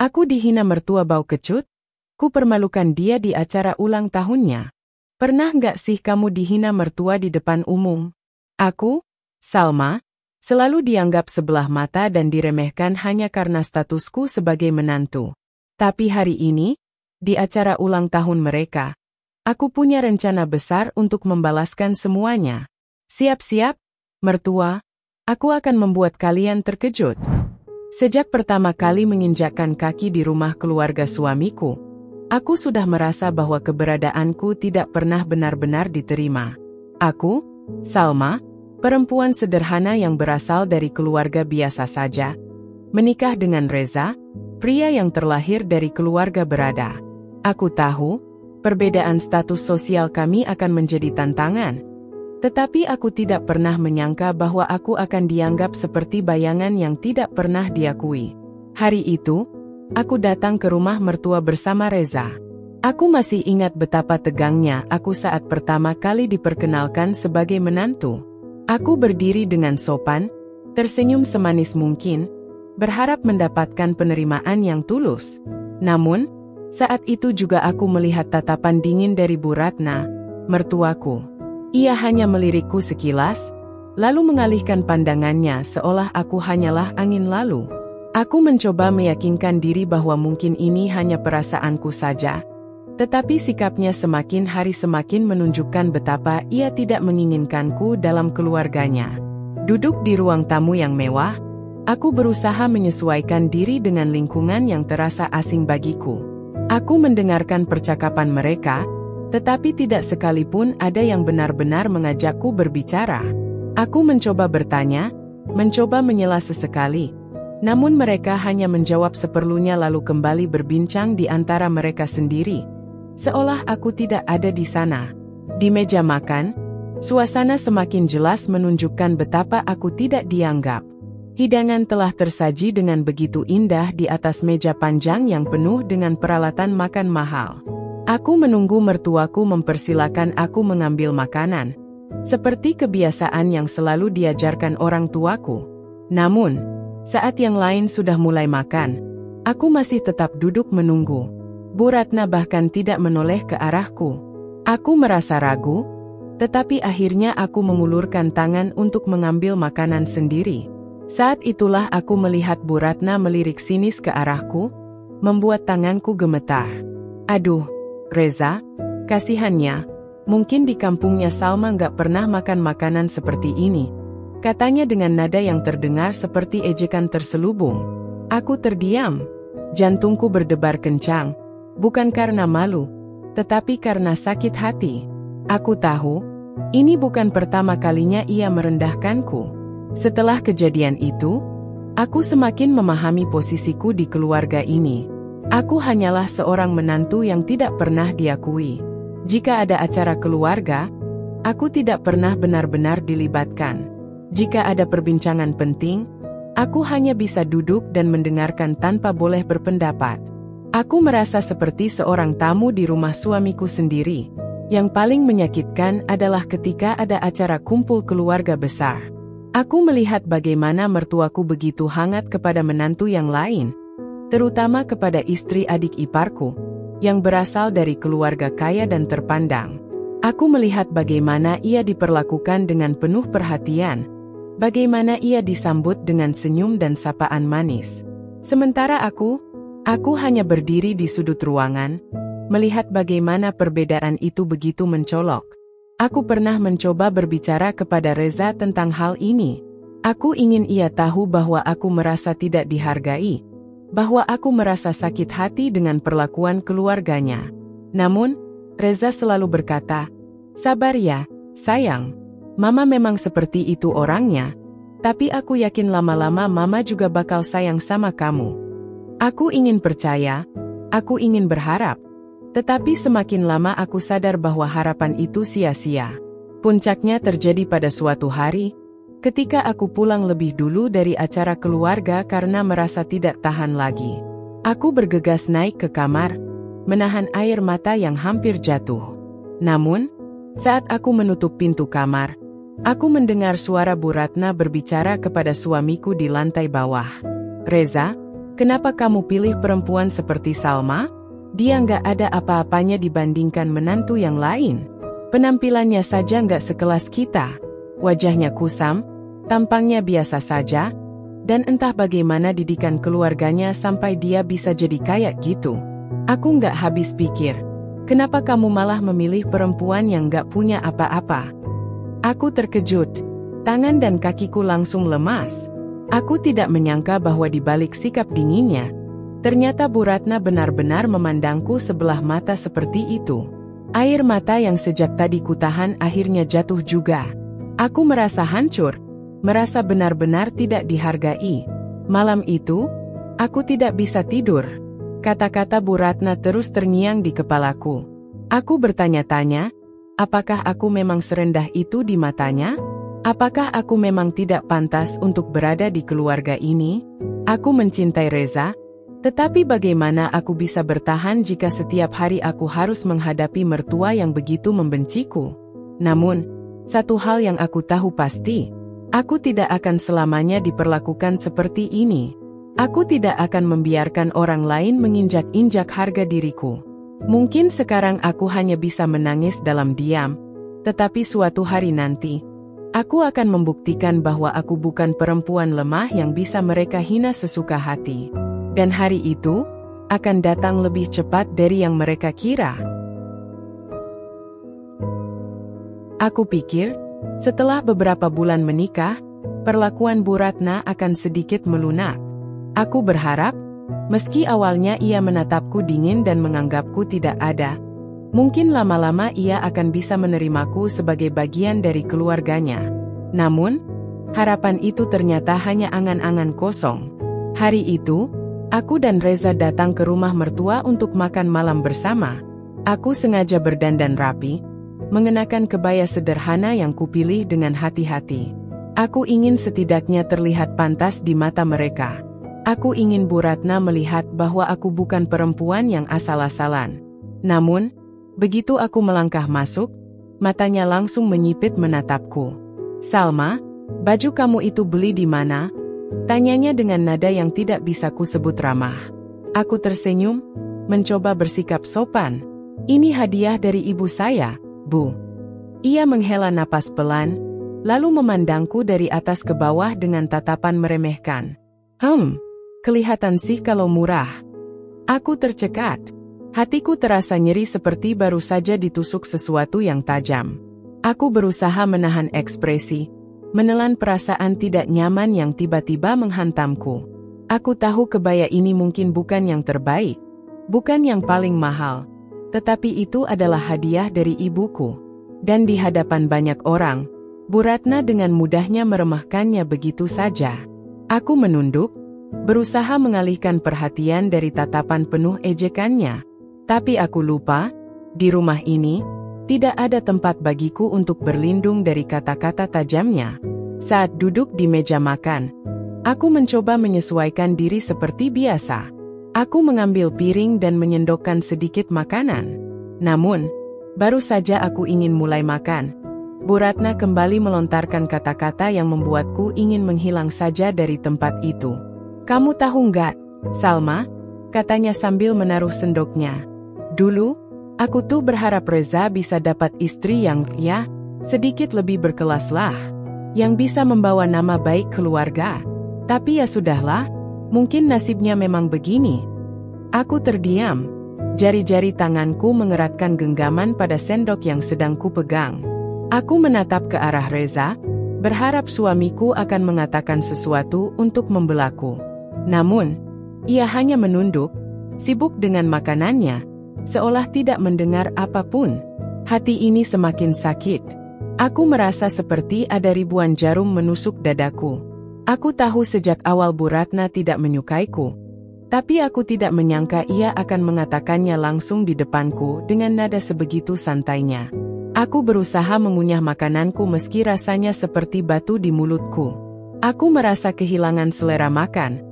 Aku dihina mertua bau kecut? Kupermalukan dia di acara ulang tahunnya. Pernah nggak sih kamu dihina mertua di depan umum? Aku, Salma, selalu dianggap sebelah mata dan diremehkan hanya karena statusku sebagai menantu. Tapi hari ini, di acara ulang tahun mereka, aku punya rencana besar untuk membalaskan semuanya. Siap-siap, mertua, aku akan membuat kalian terkejut. Sejak pertama kali menginjakkan kaki di rumah keluarga suamiku, aku sudah merasa bahwa keberadaanku tidak pernah benar-benar diterima. Aku, Salma, perempuan sederhana yang berasal dari keluarga biasa saja, menikah dengan Reza, pria yang terlahir dari keluarga berada. Aku tahu, perbedaan status sosial kami akan menjadi tantangan. Tetapi aku tidak pernah menyangka bahwa aku akan dianggap seperti bayangan yang tidak pernah diakui. Hari itu, aku datang ke rumah mertua bersama Reza. Aku masih ingat betapa tegangnya aku saat pertama kali diperkenalkan sebagai menantu. Aku berdiri dengan sopan, tersenyum semanis mungkin, berharap mendapatkan penerimaan yang tulus. Namun, saat itu juga aku melihat tatapan dingin dari Bu Ratna, mertuaku. Ia hanya melirikku sekilas, lalu mengalihkan pandangannya seolah aku hanyalah angin lalu. Aku mencoba meyakinkan diri bahwa mungkin ini hanya perasaanku saja, tetapi sikapnya semakin hari semakin menunjukkan betapa ia tidak menginginkanku dalam keluarganya. Duduk di ruang tamu yang mewah, aku berusaha menyesuaikan diri dengan lingkungan yang terasa asing bagiku. Aku mendengarkan percakapan mereka, tetapi tidak sekalipun ada yang benar-benar mengajakku berbicara. Aku mencoba bertanya, mencoba menyela sesekali, namun mereka hanya menjawab seperlunya lalu kembali berbincang di antara mereka sendiri, seolah aku tidak ada di sana. Di meja makan, suasana semakin jelas menunjukkan betapa aku tidak dianggap. Hidangan telah tersaji dengan begitu indah di atas meja panjang yang penuh dengan peralatan makan mahal. Aku menunggu mertuaku mempersilakan aku mengambil makanan, seperti kebiasaan yang selalu diajarkan orang tuaku. Namun, saat yang lain sudah mulai makan, aku masih tetap duduk menunggu. Bu Ratna bahkan tidak menoleh ke arahku. Aku merasa ragu, tetapi akhirnya aku mengulurkan tangan untuk mengambil makanan sendiri. Saat itulah aku melihat Bu Ratna melirik sinis ke arahku, membuat tanganku gemetar. Aduh, Reza, kasihannya, mungkin di kampungnya Salma nggak pernah makan makanan seperti ini, katanya dengan nada yang terdengar seperti ejekan terselubung. Aku terdiam, jantungku berdebar kencang, bukan karena malu, tetapi karena sakit hati. Aku tahu, ini bukan pertama kalinya ia merendahkanku. Setelah kejadian itu, aku semakin memahami posisiku di keluarga ini. Aku hanyalah seorang menantu yang tidak pernah diakui. Jika ada acara keluarga, aku tidak pernah benar-benar dilibatkan. Jika ada perbincangan penting, aku hanya bisa duduk dan mendengarkan tanpa boleh berpendapat. Aku merasa seperti seorang tamu di rumah suamiku sendiri. Yang paling menyakitkan adalah ketika ada acara kumpul keluarga besar. Aku melihat bagaimana mertuaku begitu hangat kepada menantu yang lain, terutama kepada istri adik iparku, yang berasal dari keluarga kaya dan terpandang. Aku melihat bagaimana ia diperlakukan dengan penuh perhatian, bagaimana ia disambut dengan senyum dan sapaan manis. Sementara aku hanya berdiri di sudut ruangan, melihat bagaimana perbedaan itu begitu mencolok. Aku pernah mencoba berbicara kepada Reza tentang hal ini. Aku ingin ia tahu bahwa aku merasa tidak dihargai, bahwa aku merasa sakit hati dengan perlakuan keluarganya. Namun, Reza selalu berkata, "Sabar ya, sayang. Mama memang seperti itu orangnya, tapi aku yakin lama-lama Mama juga bakal sayang sama kamu." Aku ingin percaya, aku ingin berharap, tetapi semakin lama aku sadar bahwa harapan itu sia-sia. Puncaknya terjadi pada suatu hari, ketika aku pulang lebih dulu dari acara keluarga karena merasa tidak tahan lagi. Aku bergegas naik ke kamar, menahan air mata yang hampir jatuh. Namun, saat aku menutup pintu kamar, aku mendengar suara Bu Ratna berbicara kepada suamiku di lantai bawah. "Reza, Kenapa kamu pilih perempuan seperti Salma? Dia nggak ada apa-apanya dibandingkan menantu yang lain. Penampilannya saja nggak sekelas kita. Wajahnya kusam, tampangnya biasa saja, dan entah bagaimana didikan keluarganya sampai dia bisa jadi kayak gitu. Aku nggak habis pikir. Kenapa kamu malah memilih perempuan yang nggak punya apa-apa? Aku terkejut. Tangan dan kakiku langsung lemas. Aku tidak menyangka bahwa di balik sikap dinginnya, ternyata Bu Ratna benar-benar memandangku sebelah mata seperti itu. Air mata yang sejak tadi kutahan akhirnya jatuh juga. Aku merasa hancur, merasa benar-benar tidak dihargai. Malam itu, aku tidak bisa tidur. Kata-kata Bu Ratna terus terngiang di kepalaku. Aku bertanya-tanya, apakah aku memang serendah itu di matanya? Apakah aku memang tidak pantas untuk berada di keluarga ini? Aku mencintai Reza, tetapi bagaimana aku bisa bertahan jika setiap hari aku harus menghadapi mertua yang begitu membenciku? Namun, satu hal yang aku tahu pasti, aku tidak akan selamanya diperlakukan seperti ini. Aku tidak akan membiarkan orang lain menginjak-injak harga diriku. Mungkin sekarang aku hanya bisa menangis dalam diam, tetapi suatu hari nanti, aku akan membuktikan bahwa aku bukan perempuan lemah yang bisa mereka hina sesuka hati. Dan hari itu akan datang lebih cepat dari yang mereka kira. Aku pikir, setelah beberapa bulan menikah, perlakuan Bu Ratna akan sedikit melunak. Aku berharap, meski awalnya ia menatapku dingin dan menganggapku tidak ada, mungkin lama-lama ia akan bisa menerimaku sebagai bagian dari keluarganya. Namun, harapan itu ternyata hanya angan-angan kosong. Hari itu, aku dan Reza datang ke rumah mertua untuk makan malam bersama. Aku sengaja berdandan rapi, mengenakan kebaya sederhana yang kupilih dengan hati-hati. Aku ingin setidaknya terlihat pantas di mata mereka. Aku ingin Bu Ratna melihat bahwa aku bukan perempuan yang asal-asalan. Namun, begitu aku melangkah masuk, matanya langsung menyipit menatapku. "Salma, baju kamu itu beli di mana?" Tanyanya dengan nada yang tidak bisa kusebut ramah. Aku tersenyum, mencoba bersikap sopan. "Ini hadiah dari ibu saya, Bu." Ia menghela napas pelan, lalu memandangku dari atas ke bawah dengan tatapan meremehkan. Kelihatan sih kalau murah." Aku tercekat. Hatiku terasa nyeri seperti baru saja ditusuk sesuatu yang tajam. Aku berusaha menahan ekspresi, menelan perasaan tidak nyaman yang tiba-tiba menghantamku. Aku tahu kebaya ini mungkin bukan yang terbaik, bukan yang paling mahal, tetapi itu adalah hadiah dari ibuku. Dan di hadapan banyak orang, Bu Ratna dengan mudahnya meremehkannya begitu saja. Aku menunduk, berusaha mengalihkan perhatian dari tatapan penuh ejekannya. Tapi aku lupa, di rumah ini, tidak ada tempat bagiku untuk berlindung dari kata-kata tajamnya. Saat duduk di meja makan, aku mencoba menyesuaikan diri seperti biasa. Aku mengambil piring dan menyendokkan sedikit makanan. Namun, baru saja aku ingin mulai makan, Bu Ratna kembali melontarkan kata-kata yang membuatku ingin menghilang saja dari tempat itu. "Kamu tahu nggak, Salma?" katanya sambil menaruh sendoknya. "Dulu, aku tuh berharap Reza bisa dapat istri yang, sedikit lebih berkelas lah. Yang bisa membawa nama baik keluarga. Tapi ya sudahlah, mungkin nasibnya memang begini." Aku terdiam. Jari-jari tanganku mengeratkan genggaman pada sendok yang sedang kupegang. Aku menatap ke arah Reza, berharap suamiku akan mengatakan sesuatu untuk membelaku. Namun, ia hanya menunduk, sibuk dengan makanannya, seolah tidak mendengar apapun. Hati ini semakin sakit. Aku merasa seperti ada ribuan jarum menusuk dadaku. Aku tahu sejak awal Bu Ratna tidak menyukaiku, tapi aku tidak menyangka ia akan mengatakannya langsung di depanku dengan nada sebegitu santainya. Aku berusaha mengunyah makananku meski rasanya seperti batu di mulutku. Aku merasa kehilangan selera makan,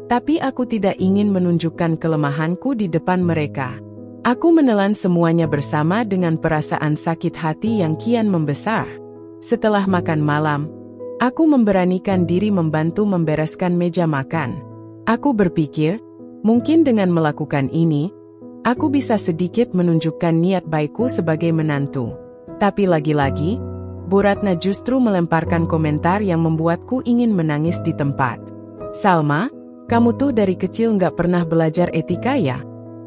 tapi aku tidak ingin menunjukkan kelemahanku di depan mereka. Aku menelan semuanya bersama dengan perasaan sakit hati yang kian membesar. Setelah makan malam, aku memberanikan diri membantu membereskan meja makan. Aku berpikir, Mungkin dengan melakukan ini, aku bisa sedikit menunjukkan niat baikku sebagai menantu. Tapi lagi-lagi, Bu Ratna justru melemparkan komentar yang membuatku ingin menangis di tempat. "Salma, kamu tuh dari kecil nggak pernah belajar etika ya?"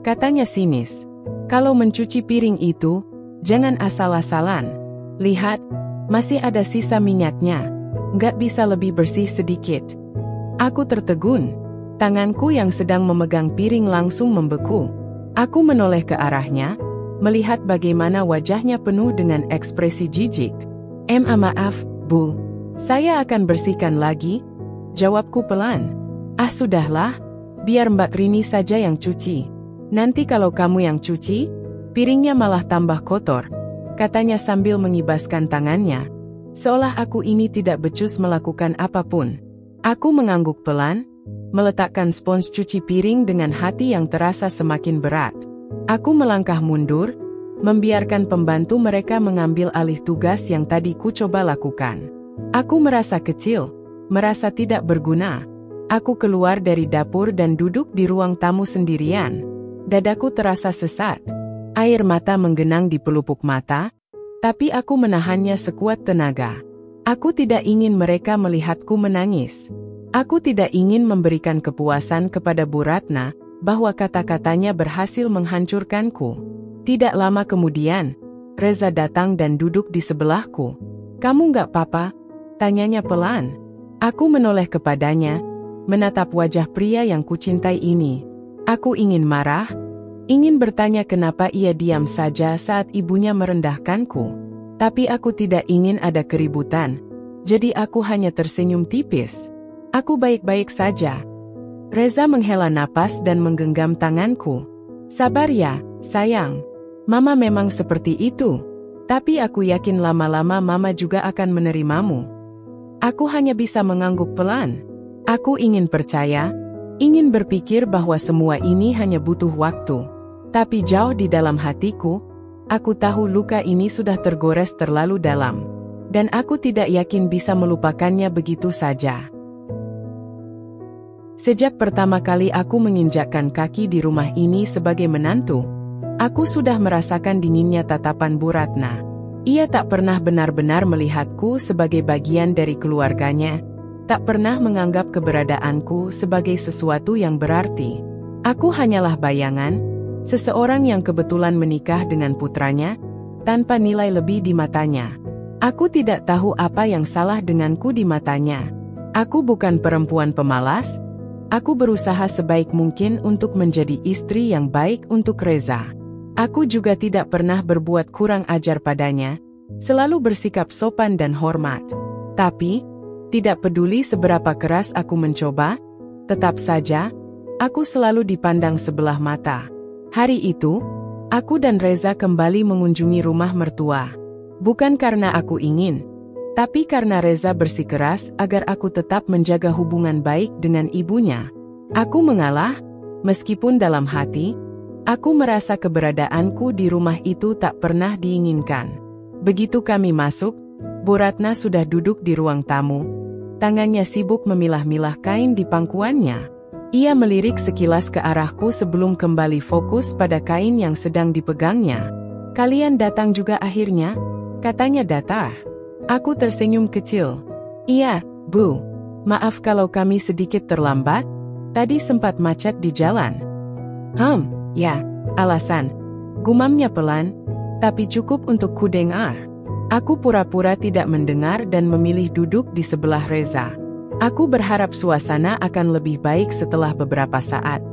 katanya sinis. "Kalau mencuci piring itu, jangan asal-asalan. Lihat, masih ada sisa minyaknya. Nggak bisa lebih bersih sedikit?" Aku tertegun. Tanganku yang sedang memegang piring langsung membeku. Aku menoleh ke arahnya, melihat bagaimana wajahnya penuh dengan ekspresi jijik. Maaf, Bu. Saya akan bersihkan lagi," jawabku pelan. "Ah sudahlah, biar Mbak Rini saja yang cuci. Nanti kalau kamu yang cuci, piringnya malah tambah kotor," katanya sambil mengibaskan tangannya. Seolah aku ini tidak becus melakukan apapun. Aku mengangguk pelan, meletakkan spons cuci piring dengan hati yang terasa semakin berat. Aku melangkah mundur, membiarkan pembantu mereka mengambil alih tugas yang tadi ku coba lakukan. Aku merasa kecil, merasa tidak berguna. Aku keluar dari dapur dan duduk di ruang tamu sendirian. Dadaku terasa sesat. Air mata menggenang di pelupuk mata, tapi aku menahannya sekuat tenaga. Aku tidak ingin mereka melihatku menangis. Aku tidak ingin memberikan kepuasan kepada Bu Ratna bahwa kata-katanya berhasil menghancurkanku. Tidak lama kemudian, Reza datang dan duduk di sebelahku. "Kamu nggak apa-apa?" tanyanya pelan. Aku menoleh kepadanya, menatap wajah pria yang kucintai ini. Aku ingin marah, ingin bertanya kenapa ia diam saja saat ibunya merendahkanku. Tapi aku tidak ingin ada keributan, jadi aku hanya tersenyum tipis. "Aku baik-baik saja." Reza menghela napas dan menggenggam tanganku. "Sabar ya, sayang. Mama memang seperti itu. Tapi aku yakin lama-lama Mama juga akan menerimamu." Aku hanya bisa mengangguk pelan. Aku ingin percaya, ingin berpikir bahwa semua ini hanya butuh waktu. Tapi jauh di dalam hatiku, aku tahu luka ini sudah tergores terlalu dalam. Dan aku tidak yakin bisa melupakannya begitu saja. Sejak pertama kali aku menginjakkan kaki di rumah ini sebagai menantu, aku sudah merasakan dinginnya tatapan Bu Ratna. Ia tak pernah benar-benar melihatku sebagai bagian dari keluarganya, tak pernah menganggap keberadaanku sebagai sesuatu yang berarti. Aku hanyalah bayangan, seseorang yang kebetulan menikah dengan putranya, tanpa nilai lebih di matanya. Aku tidak tahu apa yang salah denganku di matanya. Aku bukan perempuan pemalas. Aku berusaha sebaik mungkin untuk menjadi istri yang baik untuk Reza. Aku juga tidak pernah berbuat kurang ajar padanya, selalu bersikap sopan dan hormat. Tapi, tidak peduli seberapa keras aku mencoba, tetap saja, aku selalu dipandang sebelah mata. Hari itu, aku dan Reza kembali mengunjungi rumah mertua. Bukan karena aku ingin, tapi karena Reza bersikeras agar aku tetap menjaga hubungan baik dengan ibunya. Aku mengalah, meskipun dalam hati, aku merasa keberadaanku di rumah itu tak pernah diinginkan. Begitu kami masuk, Bu Ratna sudah duduk di ruang tamu. Tangannya sibuk memilah-milah kain di pangkuannya. Ia melirik sekilas ke arahku sebelum kembali fokus pada kain yang sedang dipegangnya. "Kalian datang juga akhirnya?" katanya datar. Aku tersenyum kecil. "Iya, Bu. Maaf kalau kami sedikit terlambat. Tadi sempat macet di jalan." Ya, alasan. Gumamnya pelan, tapi cukup untuk ku dengar. Aku pura-pura tidak mendengar dan memilih duduk di sebelah Reza. Aku berharap suasana akan lebih baik setelah beberapa saat.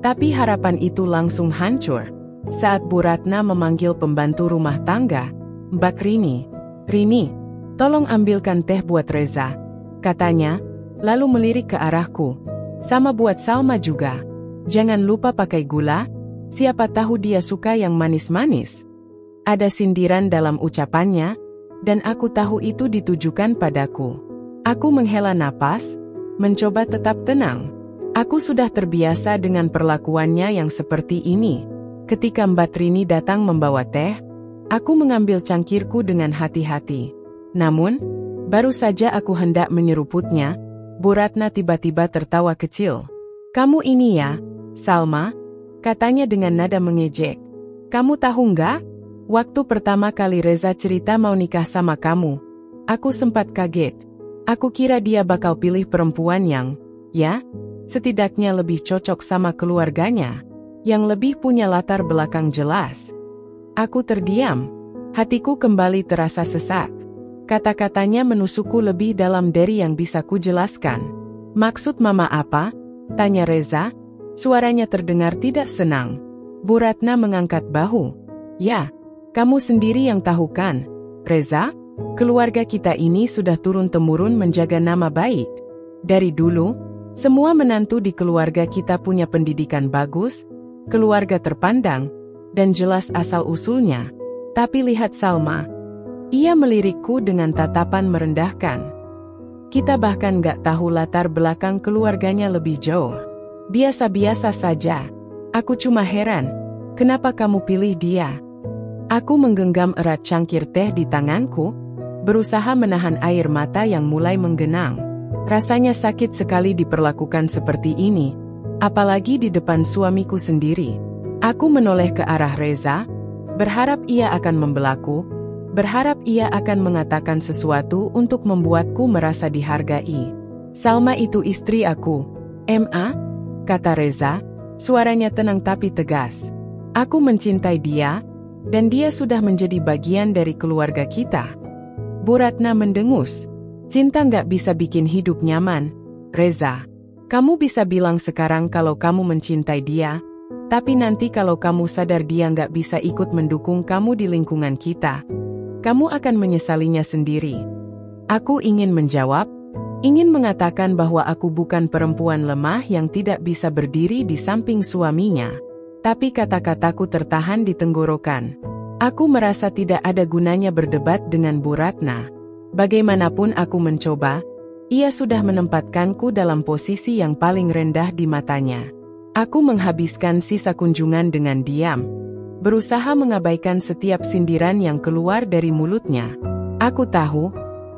Tapi harapan itu langsung hancur saat Bu Ratna memanggil pembantu rumah tangga, "Mbak Rini. Rini, tolong ambilkan teh buat Reza," katanya, lalu melirik ke arahku. "Sama buat Salma juga. Jangan lupa pakai gula, siapa tahu dia suka yang manis-manis." Ada sindiran dalam ucapannya, dan aku tahu itu ditujukan padaku. Aku menghela napas, mencoba tetap tenang. Aku sudah terbiasa dengan perlakuannya yang seperti ini. Ketika Mbak Rini datang membawa teh, aku mengambil cangkirku dengan hati-hati. Namun, baru saja aku hendak menyeruputnya, Bu Ratna tiba-tiba tertawa kecil. "Kamu ini ya, Salma, katanya dengan nada mengejek. Kamu tahu nggak? Waktu pertama kali Reza cerita mau nikah sama kamu, aku sempat kaget. Aku kira dia bakal pilih perempuan yang, ya, setidaknya lebih cocok sama keluarganya, yang lebih punya latar belakang jelas. Aku terdiam. Hatiku kembali terasa sesak. Kata-katanya menusukku lebih dalam dari yang bisa kujelaskan. Maksud mama apa? Tanya Reza. Suaranya terdengar tidak senang. Bu Ratna mengangkat bahu. Ya, kamu sendiri yang tahu kan, Reza? Keluarga kita ini sudah turun-temurun menjaga nama baik. Dari dulu, semua menantu di keluarga kita punya pendidikan bagus, keluarga terpandang, dan jelas asal-usulnya. Tapi lihat Salma. Ia melirikku dengan tatapan merendahkan. Kita bahkan gak tahu latar belakang keluarganya lebih jauh. Biasa-biasa saja. Aku cuma heran, kenapa kamu pilih dia? Aku menggenggam erat cangkir teh di tanganku, berusaha menahan air mata yang mulai menggenang. Rasanya sakit sekali diperlakukan seperti ini, apalagi di depan suamiku sendiri. Aku menoleh ke arah Reza, berharap ia akan membelaku, berharap ia akan mengatakan sesuatu untuk membuatku merasa dihargai. Salma itu istri aku. Ma? Kata Reza, suaranya tenang tapi tegas. Aku mencintai dia, dan dia sudah menjadi bagian dari keluarga kita. Bu Ratna mendengus. Cinta nggak bisa bikin hidup nyaman, Reza. Kamu bisa bilang sekarang kalau kamu mencintai dia, tapi nanti kalau kamu sadar dia nggak bisa ikut mendukung kamu di lingkungan kita, kamu akan menyesalinya sendiri. Aku ingin menjawab, ingin mengatakan bahwa aku bukan perempuan lemah yang tidak bisa berdiri di samping suaminya. Tapi kata-kataku tertahan di tenggorokan. Aku merasa tidak ada gunanya berdebat dengan Bu Ratna. Bagaimanapun aku mencoba, ia sudah menempatkanku dalam posisi yang paling rendah di matanya. Aku menghabiskan sisa kunjungan dengan diam, berusaha mengabaikan setiap sindiran yang keluar dari mulutnya. Aku tahu,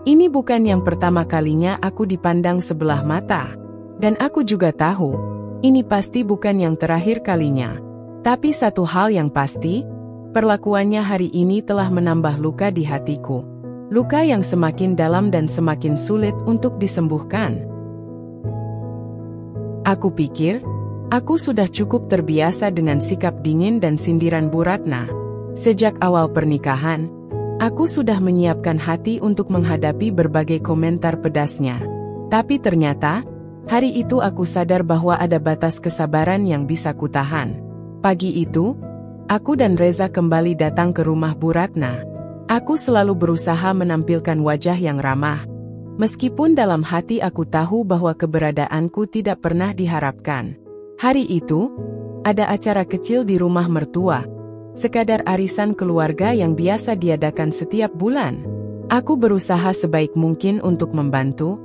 ini bukan yang pertama kalinya aku dipandang sebelah mata. Dan aku juga tahu, ini pasti bukan yang terakhir kalinya. Tapi satu hal yang pasti, perlakuannya hari ini telah menambah luka di hatiku. Luka yang semakin dalam dan semakin sulit untuk disembuhkan. Aku pikir, aku sudah cukup terbiasa dengan sikap dingin dan sindiran Bu Ratna. Sejak awal pernikahan, aku sudah menyiapkan hati untuk menghadapi berbagai komentar pedasnya. Tapi ternyata, hari itu aku sadar bahwa ada batas kesabaran yang bisa kutahan. Pagi itu, aku dan Reza kembali datang ke rumah Bu Ratna. Aku selalu berusaha menampilkan wajah yang ramah. Meskipun dalam hati aku tahu bahwa keberadaanku tidak pernah diharapkan. Hari itu, ada acara kecil di rumah mertua. Sekadar arisan keluarga yang biasa diadakan setiap bulan. Aku berusaha sebaik mungkin untuk membantu,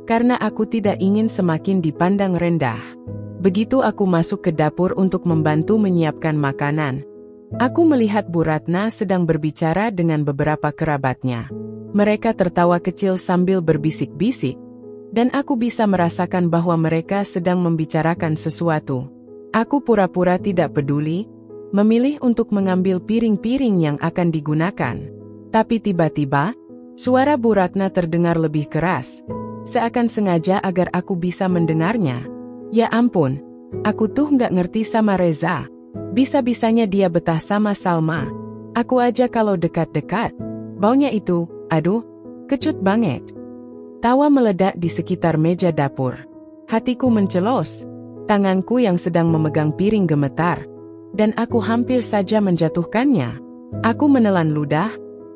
karena aku tidak ingin semakin dipandang rendah. Begitu aku masuk ke dapur untuk membantu menyiapkan makanan, aku melihat Bu Ratna sedang berbicara dengan beberapa kerabatnya. Mereka tertawa kecil sambil berbisik-bisik, dan aku bisa merasakan bahwa mereka sedang membicarakan sesuatu. Aku pura-pura tidak peduli, memilih untuk mengambil piring-piring yang akan digunakan. Tapi tiba-tiba, suara Bu Ratna terdengar lebih keras, seakan sengaja agar aku bisa mendengarnya. Ya ampun, aku tuh nggak ngerti sama Reza. Bisa-bisanya dia betah sama Salma. Aku aja kalau dekat-dekat, baunya itu, aduh, kecut banget. Tawa meledak di sekitar meja dapur. Hatiku mencelos, tanganku yang sedang memegang piring gemetar, dan aku hampir saja menjatuhkannya. Aku menelan ludah,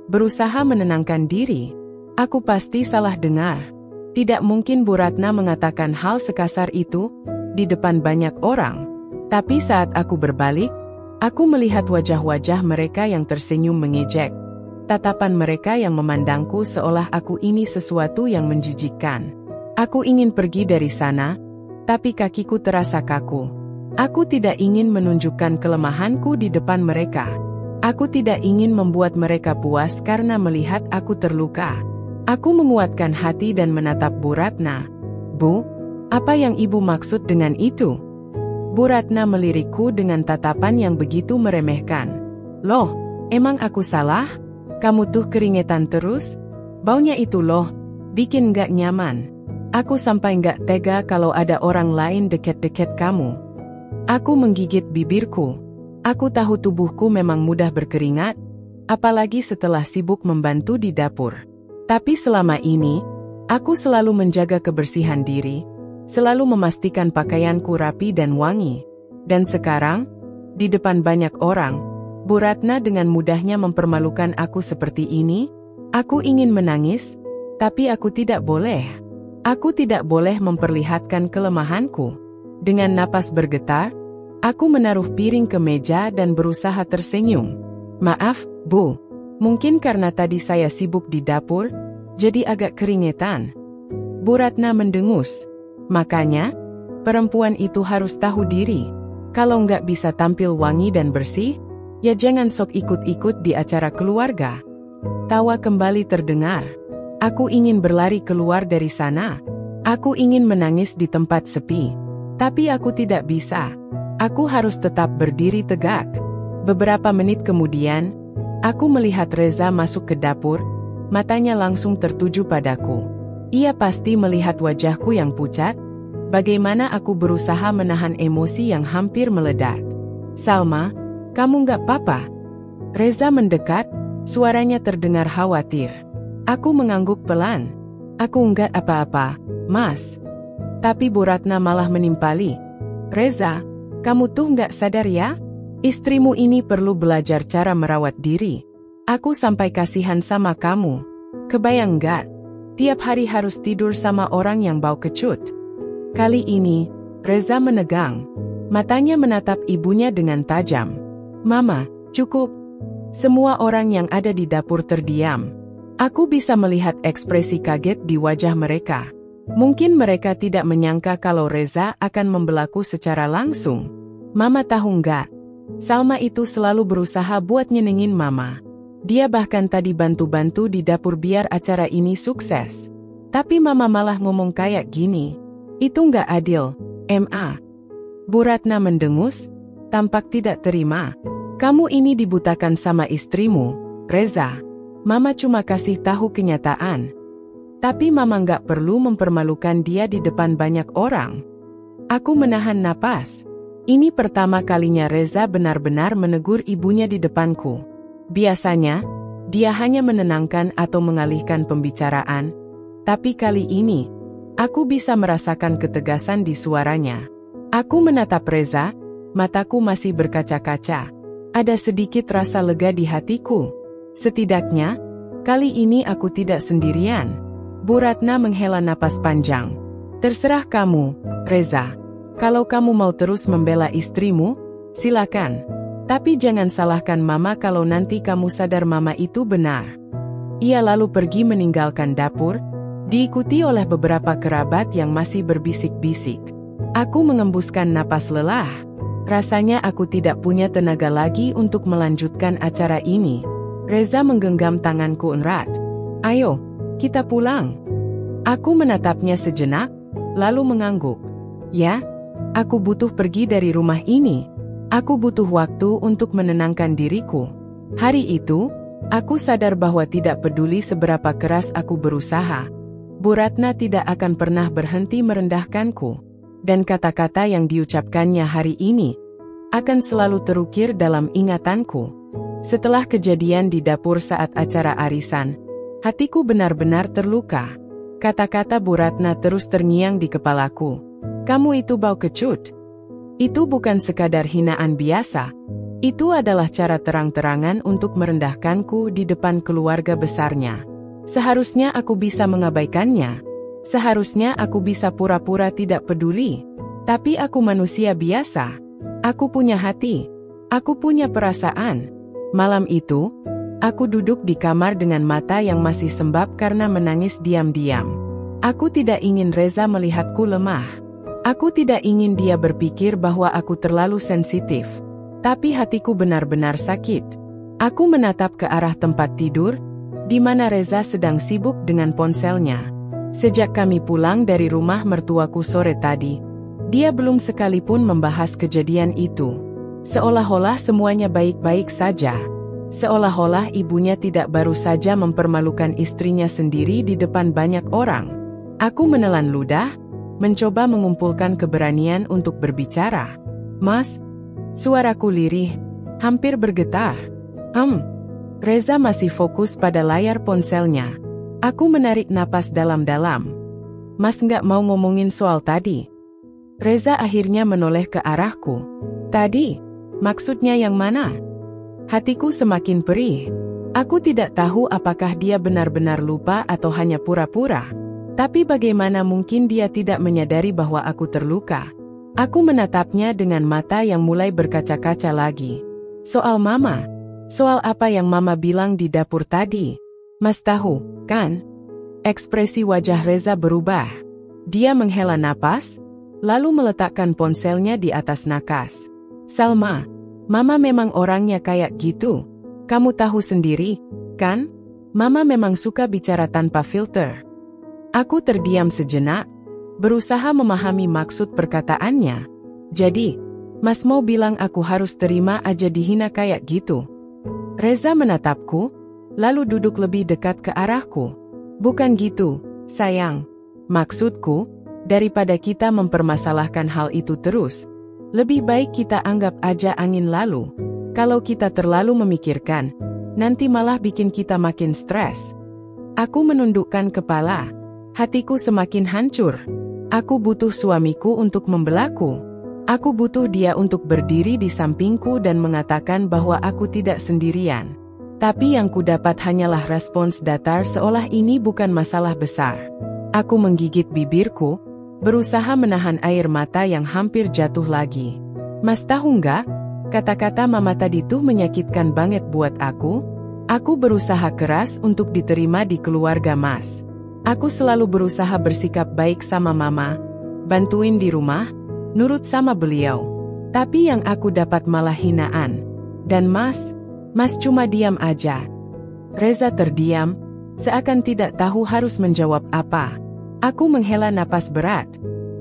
berusaha menenangkan diri. Aku pasti salah dengar. Tidak mungkin Bu Ratna mengatakan hal sekasar itu di depan banyak orang. Tapi saat aku berbalik, aku melihat wajah-wajah mereka yang tersenyum mengejek. Tatapan mereka yang memandangku seolah aku ini sesuatu yang menjijikkan. Aku ingin pergi dari sana, tapi kakiku terasa kaku. Aku tidak ingin menunjukkan kelemahanku di depan mereka. Aku tidak ingin membuat mereka puas karena melihat aku terluka. Aku menguatkan hati dan menatap Bu Ratna. Bu, apa yang ibu maksud dengan itu? Bu Ratna melirikku dengan tatapan yang begitu meremehkan. Loh, emang aku salah? Kamu tuh keringetan terus? Baunya itu loh, bikin gak nyaman. Aku sampai gak tega kalau ada orang lain deket-deket kamu. Aku menggigit bibirku. Aku tahu tubuhku memang mudah berkeringat, apalagi setelah sibuk membantu di dapur. Tapi selama ini, aku selalu menjaga kebersihan diri, selalu memastikan pakaianku rapi dan wangi. Dan sekarang, di depan banyak orang, Bu Ratna dengan mudahnya mempermalukan aku seperti ini. Aku ingin menangis, tapi aku tidak boleh. Aku tidak boleh memperlihatkan kelemahanku. Dengan napas bergetar, aku menaruh piring ke meja dan berusaha tersenyum. Maaf, Bu. Mungkin karena tadi saya sibuk di dapur, jadi agak keringetan. Bu Ratna mendengus. Makanya, perempuan itu harus tahu diri. Kalau nggak bisa tampil wangi dan bersih, ya jangan sok ikut-ikut di acara keluarga. Tawa kembali terdengar. Aku ingin berlari keluar dari sana. Aku ingin menangis di tempat sepi. Tapi aku tidak bisa. Aku harus tetap berdiri tegak. Beberapa menit kemudian, aku melihat Reza masuk ke dapur, matanya langsung tertuju padaku. Ia pasti melihat wajahku yang pucat, bagaimana aku berusaha menahan emosi yang hampir meledak. Salma, kamu nggak apa-apa? Reza mendekat, suaranya terdengar khawatir. Aku mengangguk pelan. Aku nggak apa-apa, Mas. Tapi Bu Ratna malah menimpali. Reza, kamu tuh nggak sadar ya? Istrimu ini perlu belajar cara merawat diri. Aku sampai kasihan sama kamu. Kebayang nggak? Tiap hari harus tidur sama orang yang bau kecut. Kali ini, Reza menegang. Matanya menatap ibunya dengan tajam. Mama, cukup. Semua orang yang ada di dapur terdiam. Aku bisa melihat ekspresi kaget di wajah mereka. Mungkin mereka tidak menyangka kalau Reza akan membelaku secara langsung. Mama tahu nggak? Salma itu selalu berusaha buat nyenengin Mama. Dia bahkan tadi bantu-bantu di dapur biar acara ini sukses. Tapi Mama malah ngomong kayak gini. Itu nggak adil, Ma. Bu Ratna mendengus, tampak tidak terima. Kamu ini dibutakan sama istrimu, Reza. Mama cuma kasih tahu kenyataan. Tapi Mama nggak perlu mempermalukan dia di depan banyak orang. Aku menahan napas. Ini pertama kalinya Reza benar-benar menegur ibunya di depanku. Biasanya, dia hanya menenangkan atau mengalihkan pembicaraan. Tapi kali ini, aku bisa merasakan ketegasan di suaranya. Aku menatap Reza, mataku masih berkaca-kaca. Ada sedikit rasa lega di hatiku. Setidaknya, kali ini aku tidak sendirian. Bu Ratna menghela napas panjang. Terserah kamu, Reza. Kalau kamu mau terus membela istrimu, silakan. Tapi jangan salahkan Mama kalau nanti kamu sadar Mama itu benar. Ia lalu pergi meninggalkan dapur, diikuti oleh beberapa kerabat yang masih berbisik-bisik. Aku mengembuskan napas lelah. Rasanya aku tidak punya tenaga lagi untuk melanjutkan acara ini. Reza menggenggam tanganku erat. Ayo, kita pulang. Aku menatapnya sejenak, lalu mengangguk. Ya, aku butuh pergi dari rumah ini. Aku butuh waktu untuk menenangkan diriku. Hari itu, aku sadar bahwa tidak peduli seberapa keras aku berusaha, Bu Ratna tidak akan pernah berhenti merendahkanku. Dan kata-kata yang diucapkannya hari ini akan selalu terukir dalam ingatanku. Setelah kejadian di dapur saat acara arisan, hatiku benar-benar terluka. Kata-kata Bu Ratna terus terngiang di kepalaku. Kamu itu bau kecut. Itu bukan sekadar hinaan biasa. Itu adalah cara terang-terangan untuk merendahkanku di depan keluarga besarnya. Seharusnya aku bisa mengabaikannya. Seharusnya aku bisa pura-pura tidak peduli. Tapi aku manusia biasa. Aku punya hati. Aku punya perasaan. Malam itu, aku duduk di kamar dengan mata yang masih sembab karena menangis diam-diam. Aku tidak ingin Reza melihatku lemah. Aku tidak ingin dia berpikir bahwa aku terlalu sensitif. Tapi hatiku benar-benar sakit. Aku menatap ke arah tempat tidur, di mana Reza sedang sibuk dengan ponselnya. Sejak kami pulang dari rumah mertuaku sore tadi, Dia belum sekalipun membahas kejadian itu. Seolah-olah semuanya baik-baik saja. Seolah-olah ibunya tidak baru saja mempermalukan istrinya sendiri di depan banyak orang. Aku menelan ludah, mencoba mengumpulkan keberanian untuk berbicara. "Mas," suaraku lirih, hampir bergetar. Reza masih fokus pada layar ponselnya. Aku menarik napas dalam-dalam. "Mas nggak mau ngomongin soal tadi?" Reza akhirnya menoleh ke arahku. "Tadi? Maksudnya yang mana?" Hatiku semakin perih. Aku tidak tahu apakah dia benar-benar lupa atau hanya pura-pura. Tapi bagaimana mungkin dia tidak menyadari bahwa aku terluka? Aku menatapnya dengan mata yang mulai berkaca-kaca lagi. "Soal Mama? Soal apa yang Mama bilang di dapur tadi? Mas tahu, kan?" Ekspresi wajah Reza berubah. Dia menghela napas, lalu meletakkan ponselnya di atas nakas. "Salma, Mama memang orangnya kayak gitu. Kamu tahu sendiri, kan? Mama memang suka bicara tanpa filter." Aku terdiam sejenak, berusaha memahami maksud perkataannya. "Jadi, Mas mau bilang aku harus terima aja dihina kayak gitu?" Reza menatapku, lalu duduk lebih dekat ke arahku. "Bukan gitu, sayang. Maksudku, daripada kita mempermasalahkan hal itu terus, lebih baik kita anggap aja angin lalu. Kalau kita terlalu memikirkan, nanti malah bikin kita makin stres." Aku menundukkan kepala. Hatiku semakin hancur. Aku butuh suamiku untuk membelaku. Aku butuh dia untuk berdiri di sampingku dan mengatakan bahwa aku tidak sendirian. Tapi yang kudapat hanyalah respons datar seolah ini bukan masalah besar. Aku menggigit bibirku, berusaha menahan air mata yang hampir jatuh lagi. "Mas tahu nggak, kata-kata Mama tadi tuh menyakitkan banget buat aku. Aku berusaha keras untuk diterima di keluarga Mas. Aku selalu berusaha bersikap baik sama Mama, bantuin di rumah, nurut sama beliau. Tapi yang aku dapat malah hinaan. Dan Mas cuma diam aja." Reza terdiam, seakan tidak tahu harus menjawab apa. Aku menghela napas berat.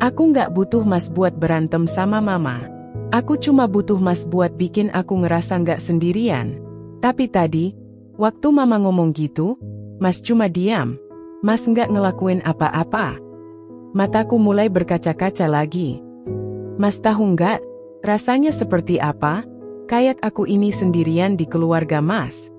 Aku nggak butuh Mas buat berantem sama Mama. Aku cuma butuh Mas buat bikin aku ngerasa nggak sendirian. Tapi tadi, waktu Mama ngomong gitu, Mas cuma diam. Mas nggak ngelakuin apa-apa. Mataku mulai berkaca-kaca lagi. "Mas tahu nggak, rasanya seperti apa? Kayak aku ini sendirian di keluarga Mas."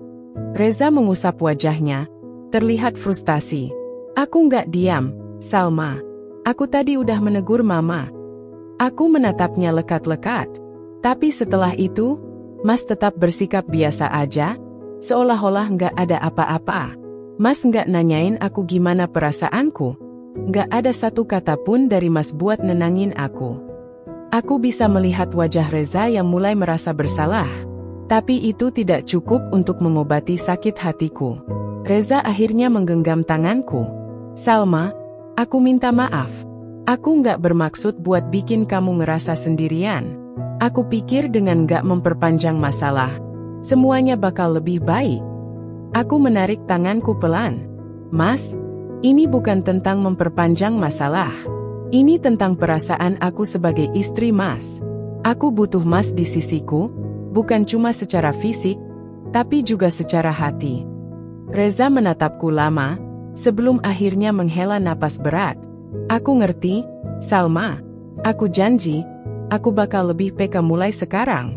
Reza mengusap wajahnya, terlihat frustasi. "Aku nggak diam, Salma. Aku tadi udah menegur Mama." Aku menatapnya lekat-lekat. Tapi setelah itu, Mas tetap bersikap biasa aja, seolah-olah nggak ada apa-apa. Mas nggak nanyain aku gimana perasaanku. Nggak ada satu kata pun dari Mas buat nenangin aku. Aku bisa melihat wajah Reza yang mulai merasa bersalah. Tapi itu tidak cukup untuk mengobati sakit hatiku. Reza akhirnya menggenggam tanganku. "Salma, aku minta maaf. Aku nggak bermaksud buat bikin kamu ngerasa sendirian. Aku pikir dengan nggak memperpanjang masalah, semuanya bakal lebih baik." Aku menarik tanganku pelan. "Mas, ini bukan tentang memperpanjang masalah. Ini tentang perasaan aku sebagai istri Mas. Aku butuh Mas di sisiku, bukan cuma secara fisik, tapi juga secara hati." Reza menatapku lama, sebelum akhirnya menghela napas berat. "Aku ngerti, Salma. Aku janji, aku bakal lebih peka mulai sekarang."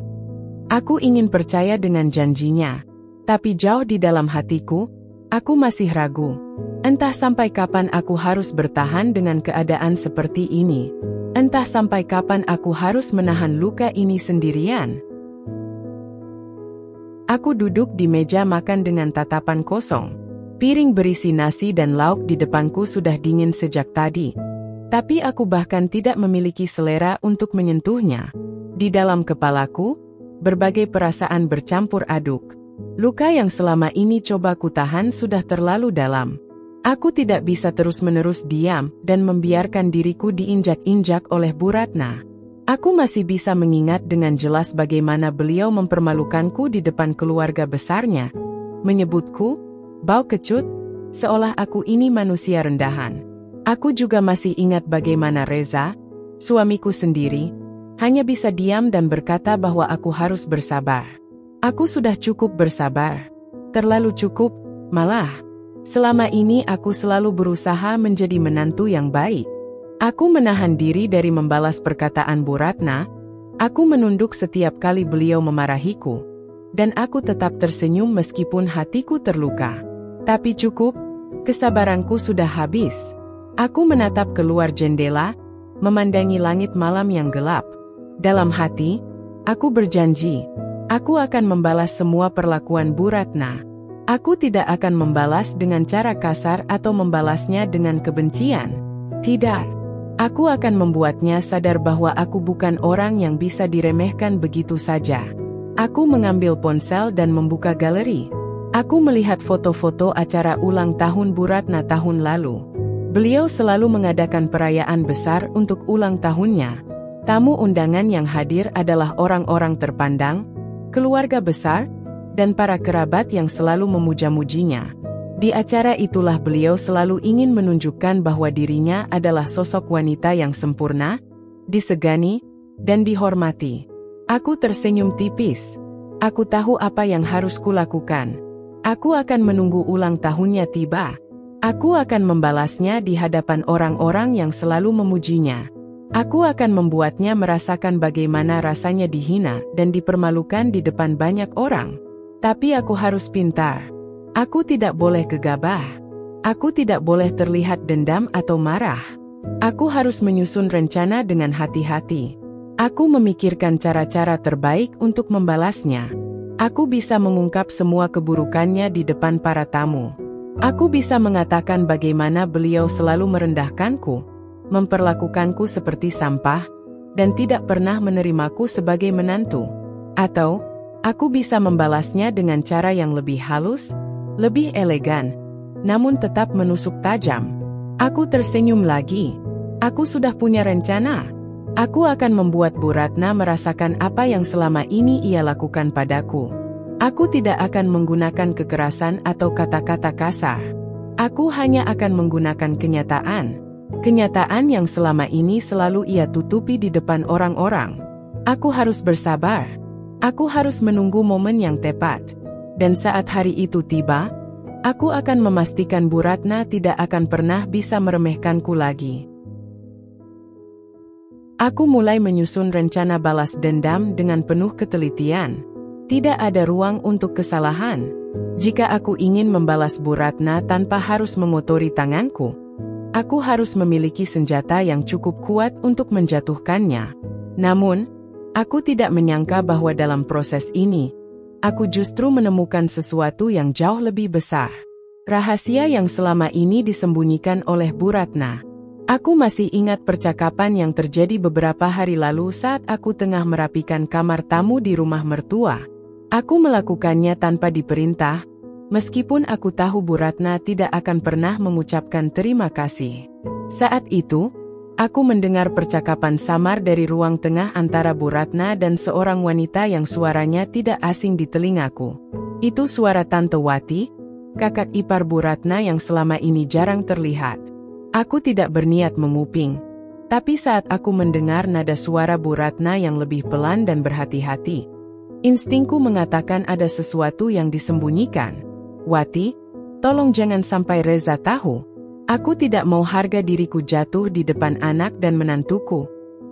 Aku ingin percaya dengan janjinya. Tapi jauh di dalam hatiku, aku masih ragu. Entah sampai kapan aku harus bertahan dengan keadaan seperti ini. Entah sampai kapan aku harus menahan luka ini sendirian. Aku duduk di meja makan dengan tatapan kosong. Piring berisi nasi dan lauk di depanku sudah dingin sejak tadi. Tapi aku bahkan tidak memiliki selera untuk menyentuhnya. Di dalam kepalaku, berbagai perasaan bercampur aduk. Luka yang selama ini coba kutahan sudah terlalu dalam. Aku tidak bisa terus-menerus diam dan membiarkan diriku diinjak-injak oleh Bu Ratna. Aku masih bisa mengingat dengan jelas bagaimana beliau mempermalukanku di depan keluarga besarnya. Menyebutku, bau kecut, seolah aku ini manusia rendahan. Aku juga masih ingat bagaimana Reza, Suamiku sendiri hanya bisa diam dan berkata bahwa aku harus bersabar. Aku sudah cukup bersabar. Terlalu cukup, malah. Selama ini aku selalu berusaha menjadi menantu yang baik. Aku menahan diri dari membalas perkataan Bu Ratna. Aku menunduk setiap kali beliau memarahiku. Dan aku tetap tersenyum meskipun hatiku terluka. Tapi cukup, kesabaranku sudah habis. Aku menatap keluar jendela, memandangi langit malam yang gelap. Dalam hati, aku berjanji, aku akan membalas semua perlakuan Bu Ratna. Aku tidak akan membalas dengan cara kasar atau membalasnya dengan kebencian. Tidak, aku akan membuatnya sadar bahwa aku bukan orang yang bisa diremehkan begitu saja. Aku mengambil ponsel dan membuka galeri. Aku melihat foto-foto acara ulang tahun Bu Ratna tahun lalu. Beliau selalu mengadakan perayaan besar untuk ulang tahunnya. Tamu undangan yang hadir adalah orang-orang terpandang, keluarga besar, dan para kerabat yang selalu memuja-mujinya. Di acara itulah beliau selalu ingin menunjukkan bahwa dirinya adalah sosok wanita yang sempurna, disegani, dan dihormati. Aku tersenyum tipis. Aku tahu apa yang harus kulakukan. Aku akan menunggu ulang tahunnya tiba. Aku akan membalasnya di hadapan orang-orang yang selalu memujinya. Aku akan membuatnya merasakan bagaimana rasanya dihina dan dipermalukan di depan banyak orang. Tapi aku harus pintar. Aku tidak boleh gegabah. Aku tidak boleh terlihat dendam atau marah. Aku harus menyusun rencana dengan hati-hati. Aku memikirkan cara-cara terbaik untuk membalasnya. Aku bisa mengungkap semua keburukannya di depan para tamu. Aku bisa mengatakan bagaimana beliau selalu merendahkanku, memperlakukanku seperti sampah, dan tidak pernah menerimaku sebagai menantu. Atau, aku bisa membalasnya dengan cara yang lebih halus, lebih elegan, namun tetap menusuk tajam. Aku tersenyum lagi. Aku sudah punya rencana. Aku akan membuat Bu Ratna merasakan apa yang selama ini ia lakukan padaku. Aku tidak akan menggunakan kekerasan atau kata-kata kasar. Aku hanya akan menggunakan kenyataan. Kenyataan yang selama ini selalu ia tutupi di depan orang-orang. Aku harus bersabar. Aku harus menunggu momen yang tepat. Dan saat hari itu tiba, aku akan memastikan Bu Ratna tidak akan pernah bisa meremehkanku lagi. Aku mulai menyusun rencana balas dendam dengan penuh ketelitian. Tidak ada ruang untuk kesalahan. Jika aku ingin membalas Bu Ratna tanpa harus mengotori tanganku, aku harus memiliki senjata yang cukup kuat untuk menjatuhkannya. Namun, aku tidak menyangka bahwa dalam proses ini, aku justru menemukan sesuatu yang jauh lebih besar. Rahasia yang selama ini disembunyikan oleh Bu Ratna. Aku masih ingat percakapan yang terjadi beberapa hari lalu saat aku tengah merapikan kamar tamu di rumah mertua. Aku melakukannya tanpa diperintah, meskipun aku tahu Bu Ratna tidak akan pernah mengucapkan terima kasih. Saat itu, aku mendengar percakapan samar dari ruang tengah antara Bu Ratna dan seorang wanita yang suaranya tidak asing di telingaku. Itu suara Tante Wati, kakak ipar Bu Ratna yang selama ini jarang terlihat. Aku tidak berniat menguping, tapi saat aku mendengar nada suara Bu Ratna yang lebih pelan dan berhati-hati, instingku mengatakan ada sesuatu yang disembunyikan. Wati, tolong jangan sampai Reza tahu. Aku tidak mau harga diriku jatuh di depan anak dan menantuku.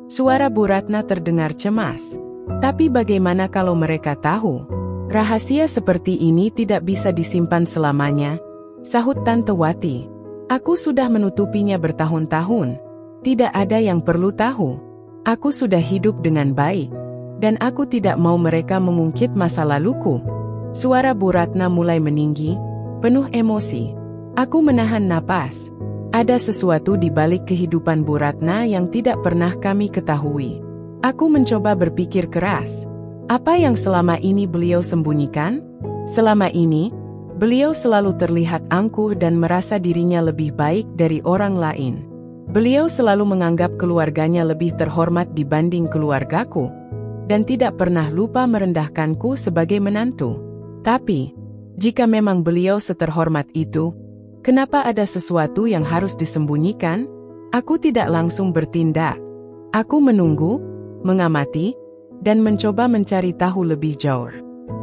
Suara Bu Ratna terdengar cemas. Tapi bagaimana kalau mereka tahu? Rahasia seperti ini tidak bisa disimpan selamanya, sahut Tante Wati. Aku sudah menutupinya bertahun-tahun. Tidak ada yang perlu tahu. Aku sudah hidup dengan baik. Dan aku tidak mau mereka mengungkit masa laluku. Suara Bu Ratna mulai meninggi, penuh emosi. Aku menahan napas. Ada sesuatu di balik kehidupan Bu Ratna yang tidak pernah kami ketahui. Aku mencoba berpikir keras. Apa yang selama ini beliau sembunyikan? Selama ini, beliau selalu terlihat angkuh dan merasa dirinya lebih baik dari orang lain. Beliau selalu menganggap keluarganya lebih terhormat dibanding keluargaku, dan tidak pernah lupa merendahkanku sebagai menantu. Tapi, jika memang beliau seterhormat itu, kenapa ada sesuatu yang harus disembunyikan? Aku tidak langsung bertindak. Aku menunggu, mengamati, dan mencoba mencari tahu lebih jauh.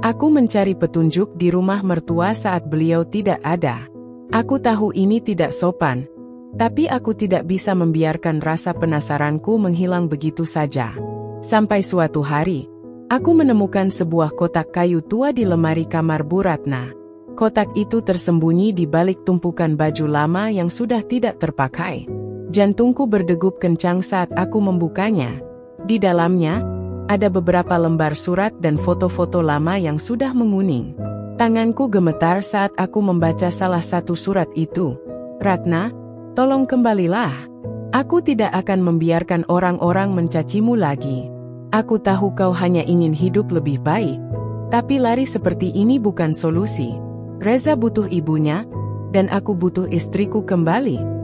Aku mencari petunjuk di rumah mertua saat beliau tidak ada. Aku tahu ini tidak sopan, tapi aku tidak bisa membiarkan rasa penasaranku menghilang begitu saja. Sampai suatu hari, aku menemukan sebuah kotak kayu tua di lemari kamar Bu Ratna. Kotak itu tersembunyi di balik tumpukan baju lama yang sudah tidak terpakai. Jantungku berdegup kencang saat aku membukanya. Di dalamnya, ada beberapa lembar surat dan foto-foto lama yang sudah menguning. Tanganku gemetar saat aku membaca salah satu surat itu. "Ratna, tolong kembalilah. Aku tidak akan membiarkan orang-orang mencacimu lagi. Aku tahu kau hanya ingin hidup lebih baik, tapi lari seperti ini bukan solusi. Reza butuh ibunya, dan aku butuh istriku kembali."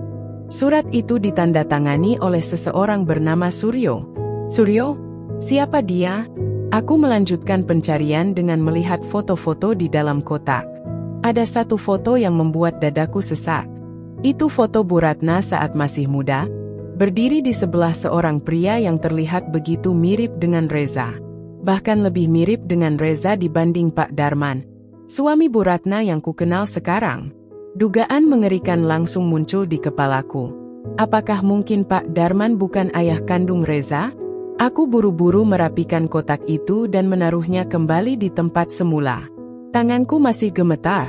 Surat itu ditandatangani oleh seseorang bernama Suryo. "Suryo? Siapa dia?" Aku melanjutkan pencarian dengan melihat foto-foto di dalam kotak. Ada satu foto yang membuat dadaku sesak. Itu foto Bu Ratna saat masih muda, berdiri di sebelah seorang pria yang terlihat begitu mirip dengan Reza. Bahkan lebih mirip dengan Reza dibanding Pak Darman, suami Bu Ratna yang kukenal sekarang. Dugaan mengerikan langsung muncul di kepalaku. Apakah mungkin Pak Darman bukan ayah kandung Reza? Aku buru-buru merapikan kotak itu dan menaruhnya kembali di tempat semula. Tanganku masih gemetar.